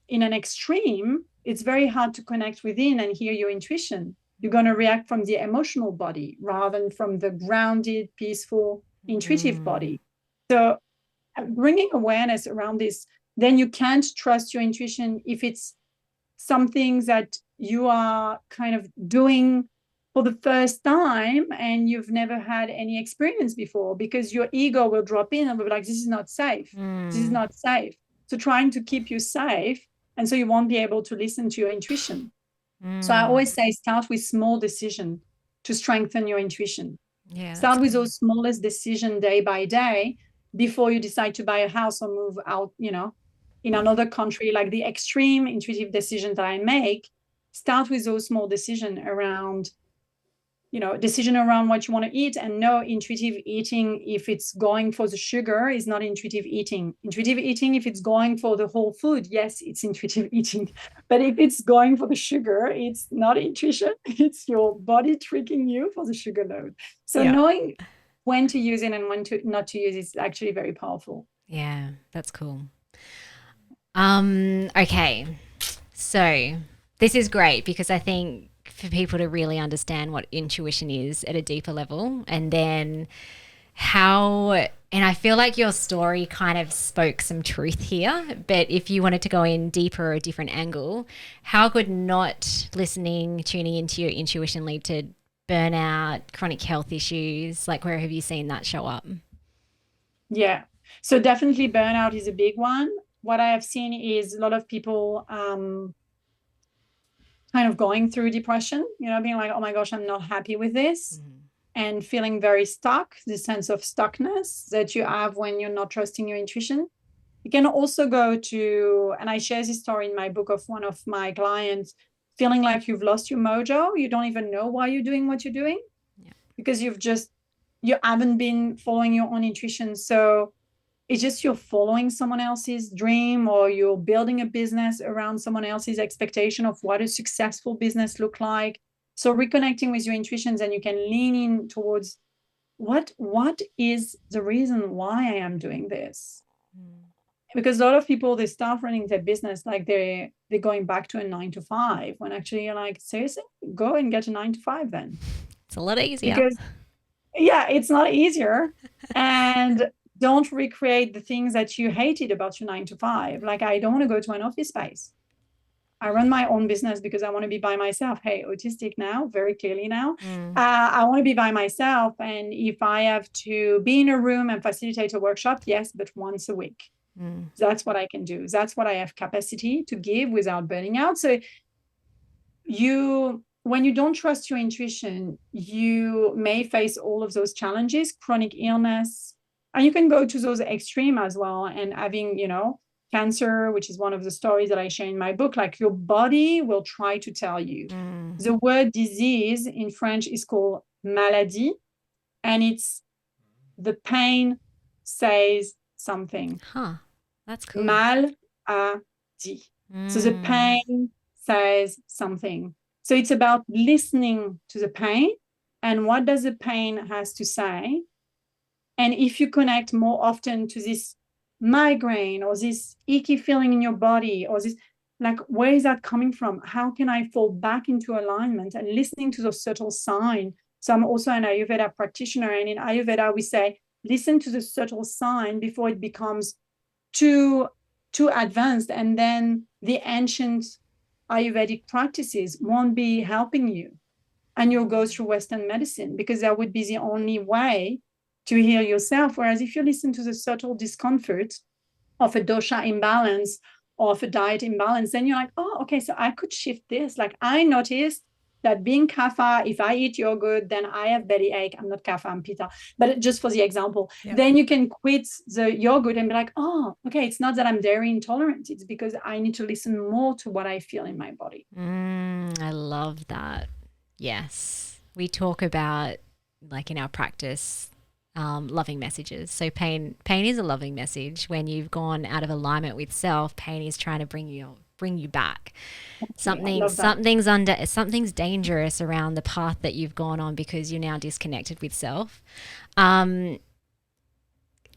S3: in an extreme, it's very hard to connect within and hear your intuition. You're going to react from the emotional body rather than from the grounded, peaceful, intuitive body. So bringing awareness around this, then you can't trust your intuition if it's something that you are kind of doing for the first time and you've never had any experience before, because your ego will drop in and will be like, this is not safe. This is not safe. So trying to keep you safe, and so you won't be able to listen to your intuition. So I always say start with small decision to strengthen your intuition.
S2: Yeah,
S3: start with those smallest decision day by day before you decide to buy a house or move out, in another country. Like the extreme intuitive decision that I make, start with those small decision around what you want to eat. And no, intuitive eating, if it's going for the sugar, is not intuitive eating. Intuitive eating, if it's going for the whole food, yes, it's intuitive eating. But if it's going for the sugar, it's not intuition. It's your body tricking you for the sugar load. So knowing when to use it and when to not to use it is actually very powerful.
S2: Yeah, that's cool. Okay. So this is great because I think for people to really understand what intuition is at a deeper level, and then and I feel like your story kind of spoke some truth here, but if you wanted to go in deeper or a different angle, how could not listening, tuning into your intuition lead to burnout, chronic health issues? Like, where have you seen that show up?
S3: Yeah. So definitely burnout is a big one. What I have seen is a lot of people kind of going through depression, being like, oh my gosh, I'm not happy with this. And feeling very stuck, the sense of stuckness that you have when you're not trusting your intuition. You can also go to, and I share this story in my book, of one of my clients feeling like you've lost your mojo. You don't even know why you're doing what you're doing because you haven't been following your own intuition. So it's just you're following someone else's dream, or you're building a business around someone else's expectation of what a successful business look like. So reconnecting with your intuitions, and you can lean in towards what is the reason why I am doing this? Because a lot of people, they start running their business like they're going back to a 9 to 5, when actually you're like, seriously, go and get a 9 to 5 then.
S2: It's a lot easier.
S3: Because it's not easier. And don't recreate the things that you hated about your 9 to 5. Like, I don't want to go to an office space. I run my own business because I want to be by myself. Hey, autistic now, very clearly now. I want to be by myself. And if I have to be in a room and facilitate a workshop, yes, but once a week. That's what I can do. That's what I have capacity to give without burning out. So when you don't trust your intuition, you may face all of those challenges, chronic illness, and you can go to those extreme as well. And having, cancer, which is one of the stories that I share in my book, like your body will try to tell you. The word disease in French is called maladie, and it's the pain says something.
S2: That's cool.
S3: Mal a dit. So the pain says something. So it's about listening to the pain and what does the pain has to say. And if you connect more often to this migraine or this icky feeling in your body or this, like, where is that coming from? How can I fall back into alignment and listening to those subtle signs? So I'm also an Ayurveda practitioner. And in Ayurveda, we say, listen to the subtle sign before it becomes too advanced. And then the ancient Ayurvedic practices won't be helping you. And you'll go through Western medicine because that would be the only way to heal yourself. Whereas if you listen to the subtle discomfort of a dosha imbalance or of a diet imbalance, then you're like, oh, okay, so I could shift this. Like I noticed that being kapha, if I eat yogurt, then I have bellyache. I'm not kapha, I'm pitta. But just for the example, then you can quit the yogurt and be like, oh, okay, it's not that I'm dairy intolerant. It's because I need to listen more to what I feel in my body.
S2: I love that. Yes. We talk about, like in our practice, loving messages. So pain is a loving message. When you've gone out of alignment with self, pain is trying to bring you back. Something's dangerous around the path that you've gone on because you're now disconnected with self.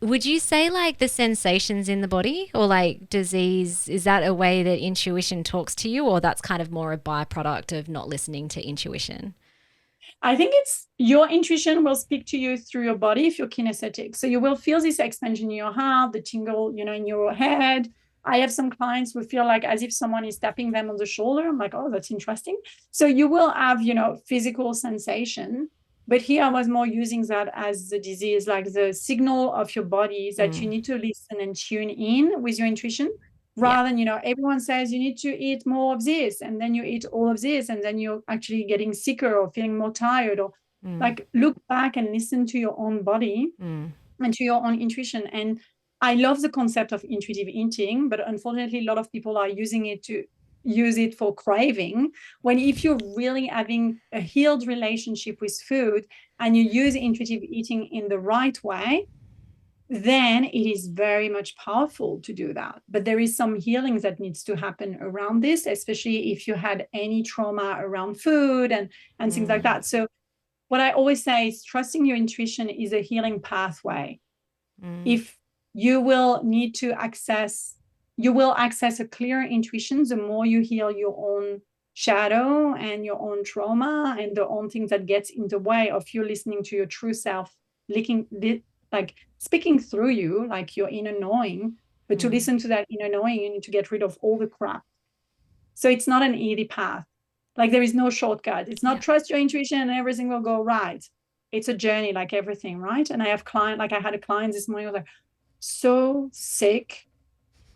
S2: Would you say like the sensations in the body or like disease, is that a way that intuition talks to you, or that's kind of more a byproduct of not listening to intuition?
S3: I think it's your intuition will speak to you through your body if you're kinesthetic. So you will feel this expansion in your heart, the tingle, in your head. I have some clients who feel like as if someone is tapping them on the shoulder. I'm like, oh, that's interesting. So you will have, physical sensation. But here I was more using that as the disease, like the signal of your body is that you need to listen and tune in with your intuition. Rather than, everyone says you need to eat more of this and then you eat all of this and then you're actually getting sicker or feeling more tired or like look back and listen to your own body and to your own intuition. And I love the concept of intuitive eating, but unfortunately, a lot of people are using it for craving. When if you're really having a healed relationship with food and you use intuitive eating in the right way, then it is very much powerful to do that. But there is some healing that needs to happen around this, especially if you had any trauma around food and things like that. So what I always say is trusting your intuition is a healing pathway. If you will access a clear intuition, the more you heal your own shadow and your own trauma and the own things that gets in the way of you listening to your true self, like speaking through you, like your inner knowing. But to listen to that inner knowing, you need to get rid of all the crap. So it's not an easy path. Like there is no shortcut. It's not trust your intuition and everything will go right. It's a journey like everything, right? And I had a client this morning who was like so sick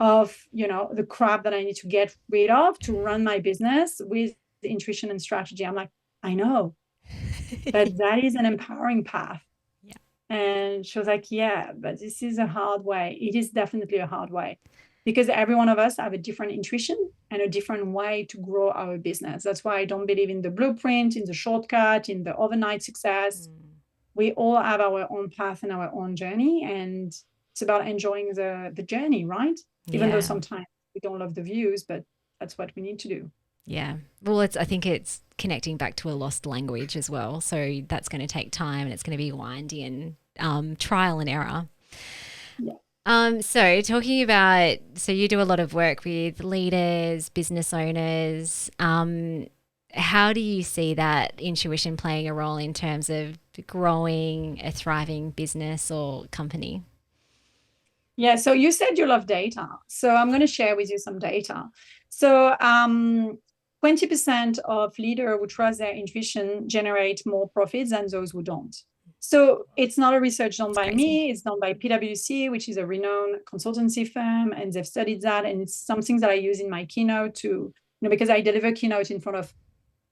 S3: of, the crap that I need to get rid of to run my business with the intuition and strategy. I'm like, I know, but that is an empowering path. And she was like, yeah, but this is a hard way. It is definitely a hard way because every one of us have a different intuition and a different way to grow our business. That's why I don't believe in the blueprint, in the shortcut, in the overnight success. We all have our own path and our own journey, and it's about enjoying the journey, right? Even though sometimes we don't love the views, but that's what we need to do.
S2: Yeah. Well, I think it's connecting back to a lost language as well. So that's going to take time and it's going to be windy and trial and error.
S3: Yeah.
S2: So talking about, so you do a lot of work with leaders, business owners. How do you see that intuition playing a role in terms of growing a thriving business or company?
S3: Yeah. So you said you love data. So I'm going to share with you some data. So 20% of leaders who trust their intuition generate more profits than those who don't. So it's not a research done by me. It's done by PwC, which is a renowned consultancy firm, and they've studied that. And it's something that I use in my keynote to, because I deliver keynote in front of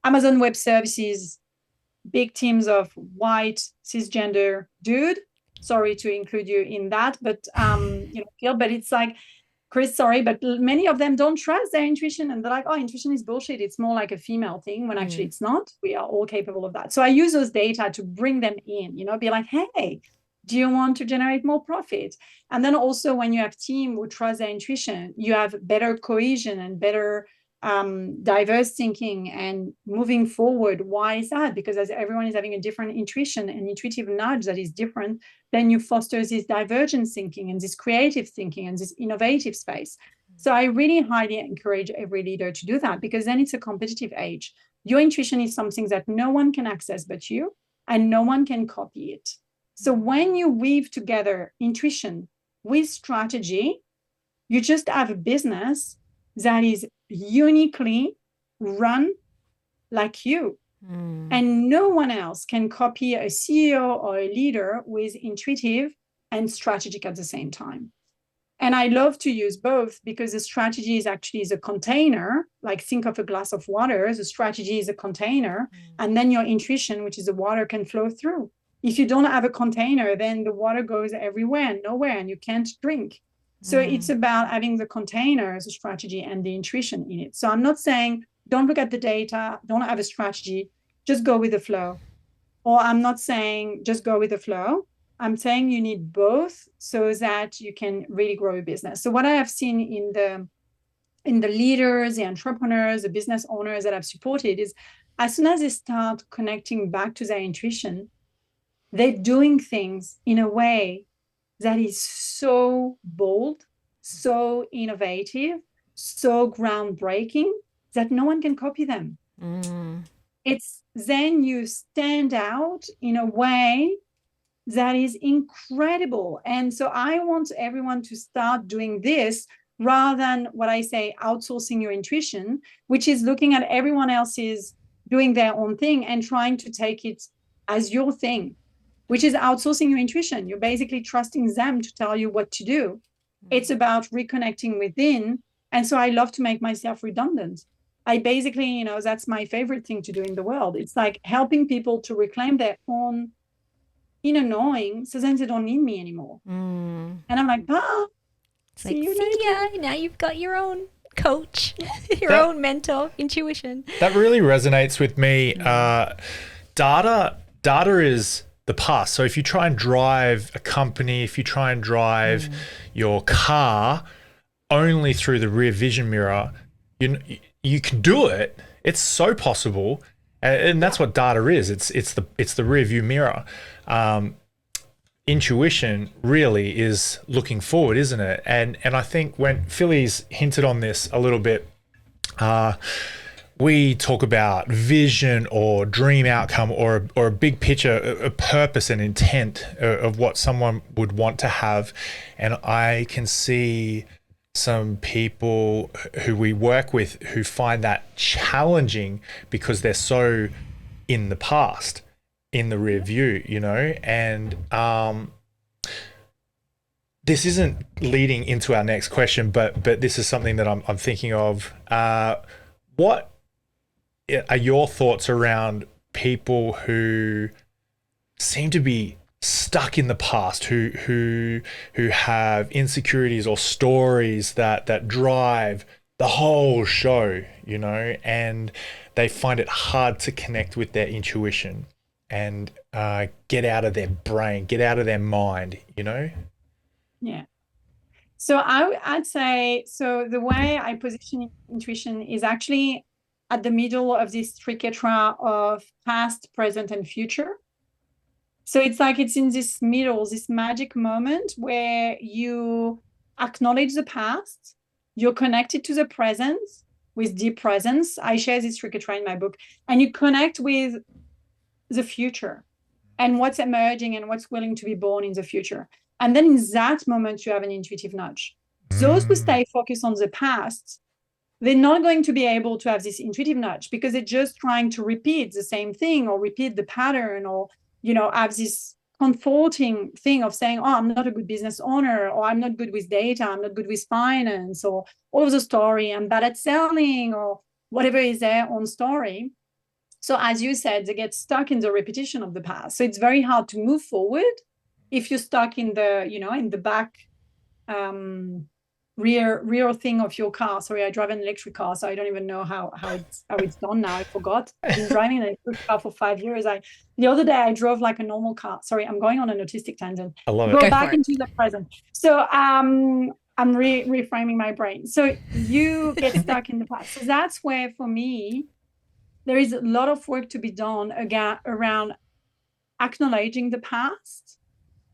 S3: Amazon Web Services, big teams of white cisgender dude. Sorry to include you in that, but but it's like, Chris, sorry, but many of them don't trust their intuition and they're like, oh, intuition is bullshit. It's more like a female thing when actually it's not. We are all capable of that. So I use those data to bring them in, be like, hey, do you want to generate more profit? And then also when you have team who trust their intuition, you have better cohesion and better diverse thinking and moving forward. Why is that? Because as everyone is having a different intuition and intuitive nudge that is different, then you foster this divergent thinking and this creative thinking and this innovative space. So I really highly encourage every leader to do that, because then it's a competitive age. Your intuition is something that no one can access but you, and no one can copy it. So when you weave together intuition with strategy, you just have a business that is uniquely run like you. And no one else can copy a CEO or a leader with intuitive and strategic at the same time. And I love to use both, because the strategy is actually the container. Like, think of a glass of water. The strategy is a container, and then your intuition, which is the water, can flow through. If you don't have a container, then the water goes everywhere and nowhere, and you can't drink. So it's about having the container, the strategy, and the intuition in it. So I'm not saying don't look at the data, don't have a strategy, just go with the flow. Or I'm not saying just go with the flow. I'm saying you need both so that you can really grow a business. So what I have seen in the leaders, the entrepreneurs, the business owners that I've supported is, as soon as they start connecting back to their intuition, they're doing things in a way that is so bold, so innovative, so groundbreaking that no one can copy them. It's then you stand out in a way that is incredible. And so I want everyone to start doing this, rather than what I say, outsourcing your intuition, which is looking at everyone else's doing their own thing and trying to take it as your thing, which is outsourcing your intuition. You're basically trusting them to tell you what to do. It's about reconnecting within. And so I love to make myself redundant. I basically, that's my favorite thing to do in the world. It's like helping people to reclaim their own inner knowing, so then they don't need me anymore. And I'm like,
S2: it's like, see ya, now you've got your own coach, your own mentor, intuition.
S1: That really resonates with me. Data is the past. So if you try and drive a company, if you try and drive your car only through the rear vision mirror, you can do it. It's so possible. And that's what data is. It's the rear view mirror. Intuition really is looking forward, isn't it? And I think when Philly's hinted on this a little bit, we talk about vision or dream outcome or a big picture, a purpose and intent of what someone would want to have. And I can see some people who we work with who find that challenging because they're so in the past, in the rear view, and this isn't leading into our next question, but this is something that I'm thinking of. What are your thoughts around people who seem to be stuck in the past, who have insecurities or stories that drive the whole show, and they find it hard to connect with their intuition and get out of their brain, get out of their mind,
S3: Yeah. So I'd say, so the way I position intuition is actually at the middle of this triquetra of past, present, and future. So it's like it's in this middle, this magic moment where you acknowledge the past, you're connected to the present with deep presence. I share this triquetra in my book, and you connect with the future and what's emerging and what's willing to be born in the future. And then in that moment, you have an intuitive nudge. Those who stay focused on the past, they're not going to be able to have this intuitive nudge because they're just trying to repeat the same thing or repeat the pattern or, have this comforting thing of saying, I'm not a good business owner, or I'm not good with data, I'm not good with finance, or all of the story, I'm bad at selling, or whatever is their own story. So as you said, they get stuck in the repetition of the past. So it's very hard to move forward if you're stuck in the, in the back rear thing of your car. Sorry, I drive an electric car, so I don't even know how it's done now. I forgot. I've been driving an electric car for 5 years. The other day I drove like a normal car. Sorry, I'm going on an autistic tangent.
S1: I love it.
S3: Go back into the present. So I'm reframing my brain. So you get stuck in the past. So that's where, for me, there is a lot of work to be done again around acknowledging the past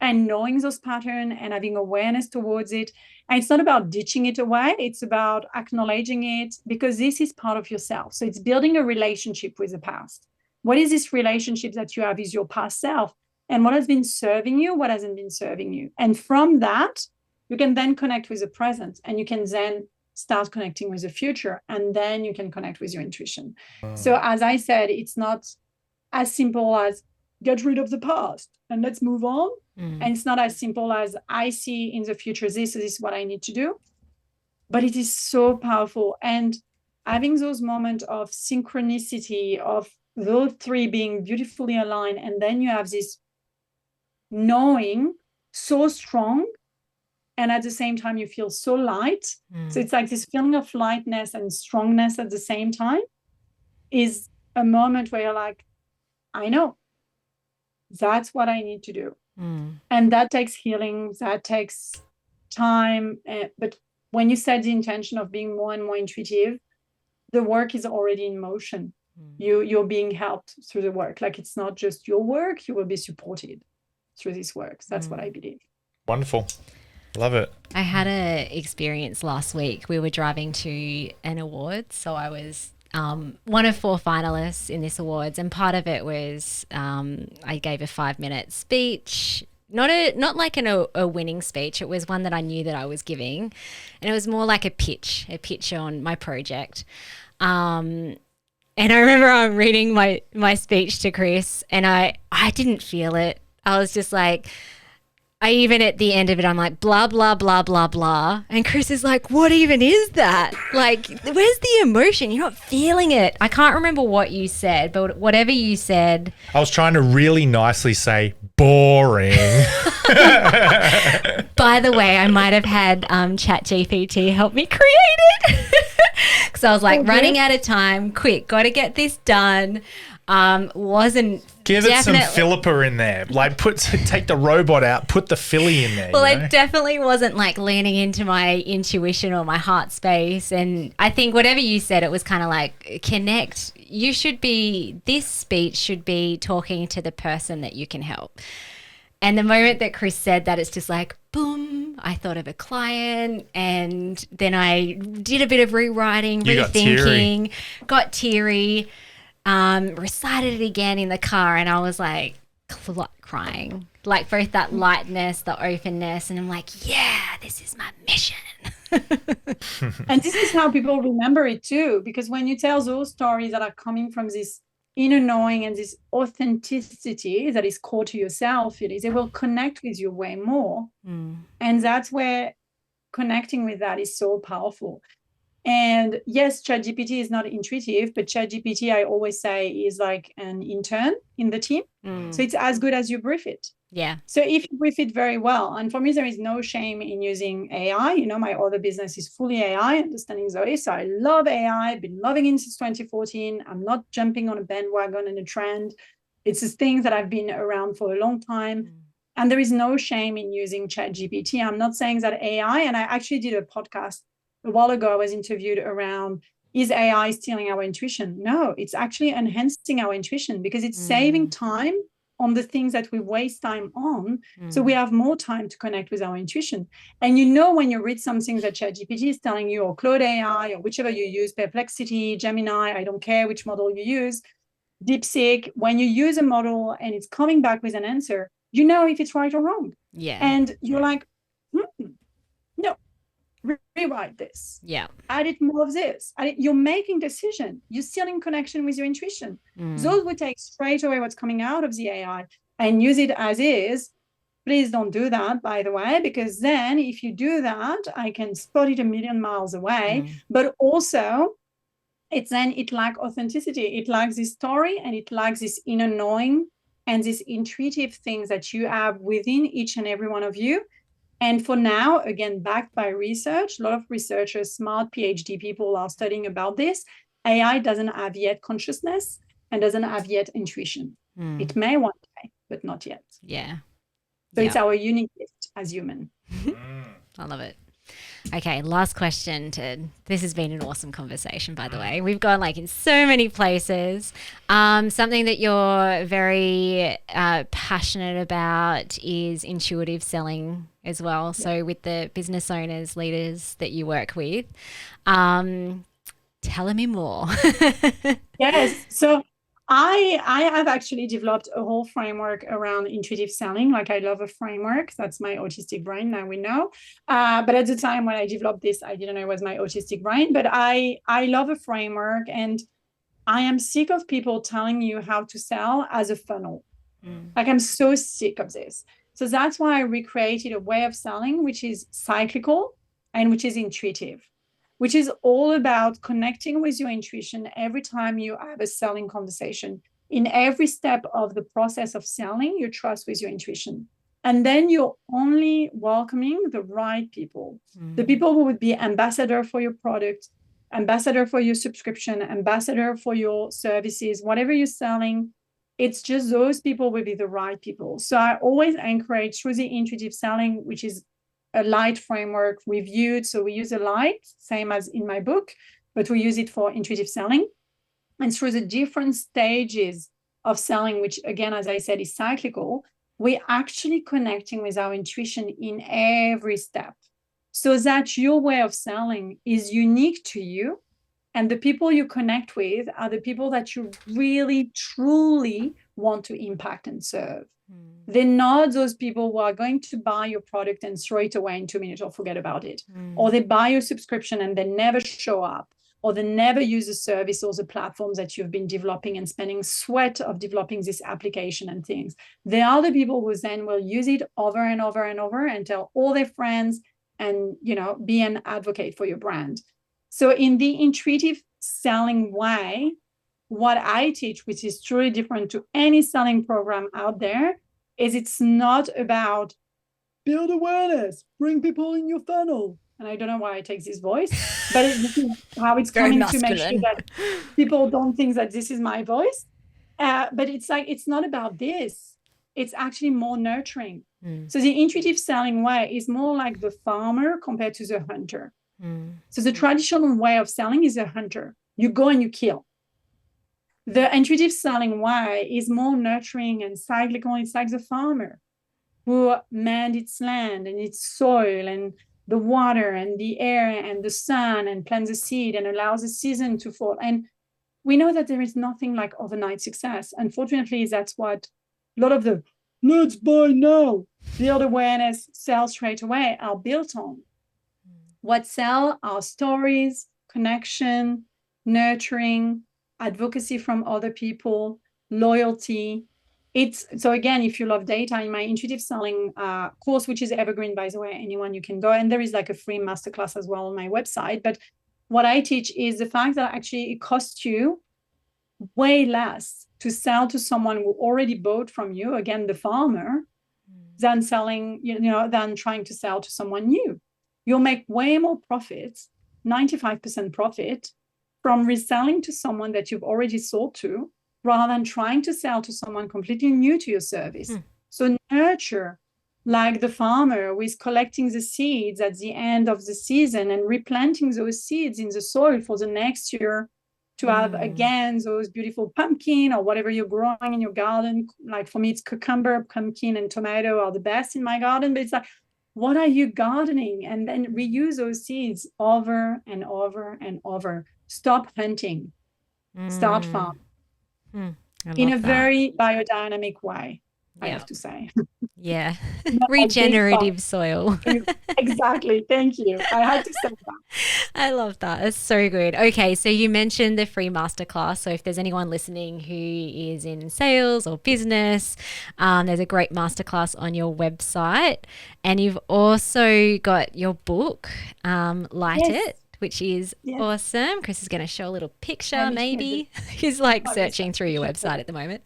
S3: and knowing those patterns and having awareness towards it. And it's not about ditching it away. It's about acknowledging it, because this is part of yourself. So it's building a relationship with the past. What is this relationship that you have with your past self? And what has been serving you? What hasn't been serving you? And from that, you can then connect with the present, and you can then start connecting with the future. And then you can connect with your intuition. So as I said, it's not as simple as get rid of the past and let's move on. And it's not as simple as I see in the future, this is what I need to do. But it is so powerful. And having those moments of synchronicity, of those three being beautifully aligned, and then you have this knowing so strong, and at the same time you feel so light. So it's like this feeling of lightness and strongness at the same time is a moment where you're like, I know that's what I need to do. And that takes healing, that takes time. But when you set the intention of being more and more intuitive, the work is already in motion. You're being helped through the work. Like, it's not just your work, you will be supported through this work. So that's what I believe.
S1: Wonderful. Love it.
S2: I had an experience last week. We were driving to an award. So I was one of 4 finalists in this awards, and part of it was I gave a 5-minute speech. Not like a winning speech. It was one that I knew that I was giving, and it was more like a pitch on my project. And I remember I'm reading my speech to Chris, and I didn't feel it. I was just like, I even at the end of it, I'm like, blah, blah, blah, blah, blah. And Chris is like, what even is that? Like, where's the emotion? You're not feeling it. I can't remember what you said, but whatever you said.
S1: I was trying to really nicely say boring.
S2: By the way, I might have had ChatGPT help me create it. Because I was like, running out of time, quick, got to get this done. Wasn't
S1: give it some Philippa in there, like take the robot out, put the Philly in there.
S2: Well, it definitely wasn't like leaning into my intuition or my heart space. And I think whatever you said, it was kind of like connect. This speech should be talking to the person that you can help. And the moment that Chris said that, it's just like, boom, I thought of a client, and then I did a bit of rewriting, rethinking, got teary. Recited it again in the car, and I was like crying, like both that lightness, the openness, and I'm like, yeah, this is my mission.
S3: And this is how people remember it too, because when you tell those stories that are coming from this inner knowing and this authenticity that is core to yourself, they will connect with you way more. And that's where connecting with that is so powerful. And yes, ChatGPT is not intuitive, but ChatGPT, I always say, is like an intern in the team. So it's as good as you brief it.
S2: Yeah.
S3: So if you brief it very well, and for me, there is no shame in using AI. My other business is fully AI, Understanding Zoe. So I love AI. I've been loving it since 2014. I'm not jumping on a bandwagon and a trend. It's a thing that I've been around for a long time. And there is no shame in using ChatGPT. I'm not saying that AI, and I actually did a podcast a while ago, I was interviewed around, is AI stealing our intuition? No, it's actually enhancing our intuition, because it's saving time on the things that we waste time on. So we have more time to connect with our intuition. And when you read something that ChatGPT is telling you, or Claude AI, or whichever you use, Perplexity, Gemini, I don't care which model you use, DeepSeek, when you use a model and it's coming back with an answer, if it's right or wrong.
S2: Yeah.
S3: And you're like, no. Rewrite this.
S2: Yeah.
S3: Add it more of this. You're making decision. You're still in connection with your intuition. Those would take straight away what's coming out of the AI and use it as is. Please don't do that, by the way, because then if you do that, I can spot it a million miles away. But also, it lacks authenticity. It lacks this story, and it lacks this inner knowing and these intuitive things that you have within each and every one of you. And for now, again, backed by research, a lot of researchers, smart PhD people are studying about this. AI doesn't have yet consciousness and doesn't have yet intuition. It may one day, but not yet.
S2: Yeah.
S3: So it's our unique gift as human.
S2: I love it. Okay, last question, Ted. This has been an awesome conversation, by the way. We've gone in so many places. Something that you're very passionate about is intuitive selling as well. So with the business owners, leaders that you work with, tell me more.
S3: Yes. So I have actually developed a whole framework around intuitive selling. I love a framework. That's my autistic brain. Now we know. But at the time when I developed this, I didn't know it was my autistic brain. But I love a framework, and I am sick of people telling you how to sell as a funnel. I'm so sick of this. So that's why I recreated a way of selling which is cyclical and which is intuitive, which is all about connecting with your intuition every time you have a selling conversation. In every step of the process of selling, you trust with your intuition. And then you're only welcoming the right people, the people who would be ambassador for your product, ambassador for your subscription, ambassador for your services, whatever you're selling. It's just those people will be the right people. So I always encourage through the intuitive selling, which is a light framework reviewed. So we use a light, same as in my book, but we use it for intuitive selling. And through the different stages of selling, which again, as I said, is cyclical, we're actually connecting with our intuition in every step, so that your way of selling is unique to you. And the people you connect with are the people that you really, truly want to impact and serve. They're not those people who are going to buy your product and throw it away in 2 minutes or forget about it. Or they buy your subscription and they never show up, or they never use the service or the platforms that you've been developing and spending sweat of developing this application and things. They are the people who then will use it over and over and over and tell all their friends and, be an advocate for your brand. So in the intuitive selling way, what I teach, which is truly different to any selling program out there, is it's not about build awareness, bring people in your funnel. And I don't know why I take this voice, but this is how it's coming to make sure that people don't think that this is my voice. But it's not about this. It's actually more nurturing. So the intuitive selling way is more like the farmer compared to the hunter. So the traditional way of selling is a hunter. You go and you kill. The intuitive selling way is more nurturing and cyclical. It's like the farmer who manned its land and its soil and the water and the air and the sun and plants the seed and allows the season to fall. And we know that there is nothing like overnight success. Unfortunately, that's what a lot of the let's buy now, build awareness, sell straight away are built on. What sell are stories, connection, nurturing, advocacy from other people, loyalty. So again, if you love data, in my intuitive selling course, which is evergreen, by the way, anyone you can go, and there is a free masterclass as well on my website. But what I teach is the fact that actually it costs you way less to sell to someone who already bought from you, again, the farmer, than selling, than trying to sell to someone new. You'll make way more profits, 95% profit, from reselling to someone that you've already sold to, rather than trying to sell to someone completely new to your service. So nurture, like the farmer who is collecting the seeds at the end of the season and replanting those seeds in the soil for the next year to have, again, those beautiful pumpkin or whatever you're growing in your garden. Like for me, it's cucumber, pumpkin, and tomato are the best in my garden. But it's what are you gardening? And then reuse those seeds over and over and over. Stop hunting. Start farming. In a very biodynamic way, I have to say.
S2: Yeah. Regenerative soil.
S3: Exactly. Thank you. I had to say that.
S2: I love that. It's so good. Okay. So you mentioned the free masterclass. So if there's anyone listening who is in sales or business, there's a great masterclass on your website. And you've also got your book, Light It, which is awesome. Chris is going to show a little picture, maybe. He's searching through your website at the moment.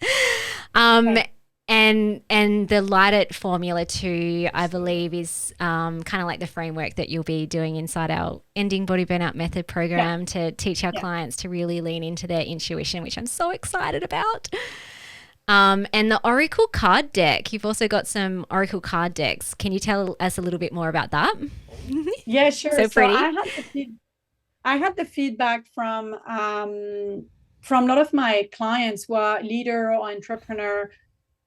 S2: And the Light It formula too, I believe, is kind of like the framework that you'll be doing inside our Ending Body Burnout Method program to teach our clients to really lean into their intuition, which I'm so excited about. And the Oracle card deck. You've also got some Oracle card decks. Can you tell us a little bit more about that?
S3: Yeah, sure.
S2: So pretty.
S3: I had the feedback from a lot of my clients who are leader or entrepreneur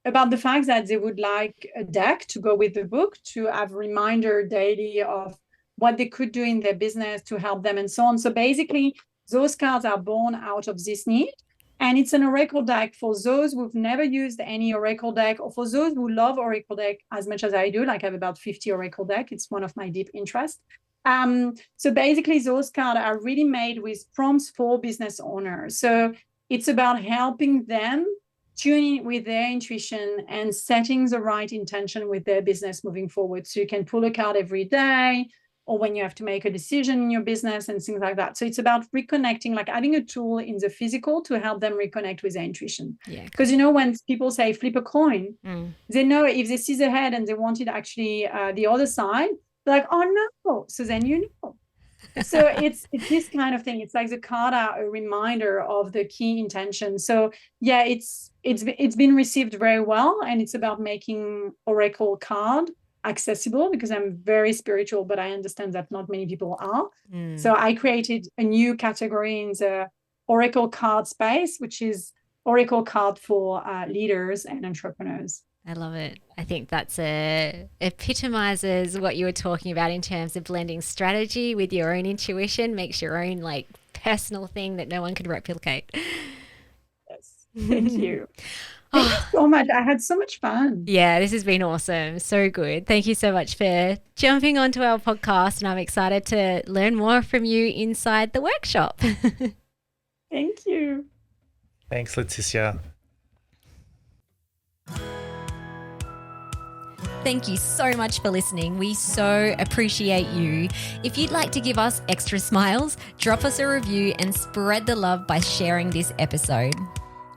S3: about the fact that they would like a deck to go with the book, to have a reminder daily of what they could do in their business to help them and so on. So basically, those cards are born out of this need. And it's an Oracle deck for those who've never used any Oracle deck, or for those who love Oracle deck as much as I do. Like I have about 50 Oracle deck. It's one of my deep interests. So basically, those cards are really made with prompts for business owners. So it's about helping them tune in with their intuition and setting the right intention with their business moving forward. So you can pull a card every day, or when you have to make a decision in your business and things like that. So it's about reconnecting, like having a tool in the physical to help them reconnect with their intuition.
S2: Yeah.
S3: Because, when people say flip a coin, they know if they see the head and they wanted actually the other side, they're like, oh no. So then you know. So it's this kind of thing. It's like the card are a reminder of the key intention. So yeah, it's been received very well. And it's about making Oracle card accessible, because I'm very spiritual, but I understand that not many people are. So I created a new category in the Oracle card space, which is Oracle card for leaders and entrepreneurs.
S2: I love it. I think that's epitomizes what you were talking about in terms of blending strategy with your own intuition, makes your own like personal thing that no one could replicate.
S3: Yes. Thank you. Thank you so much. I had so much fun.
S2: Yeah, this has been awesome. So good. Thank you so much for jumping onto our podcast, and I'm excited to learn more from you inside the workshop.
S3: Thank you.
S1: Thanks, Laetitia.
S2: Thank you so much for listening. We so appreciate you. If you'd like to give us extra smiles, drop us a review and spread the love by sharing this episode.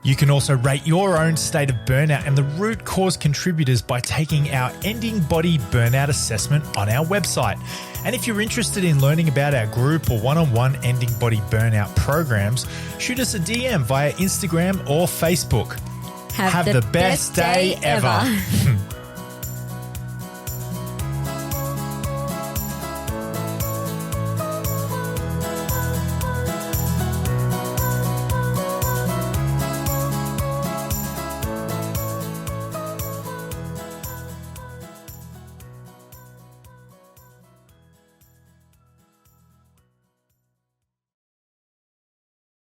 S1: You can also rate your own state of burnout and the root cause contributors by taking our Ending Body Burnout Assessment on our website. And if you're interested in learning about our group or one-on-one Ending Body Burnout programs, shoot us a DM via Instagram or Facebook.
S2: Have the best day ever.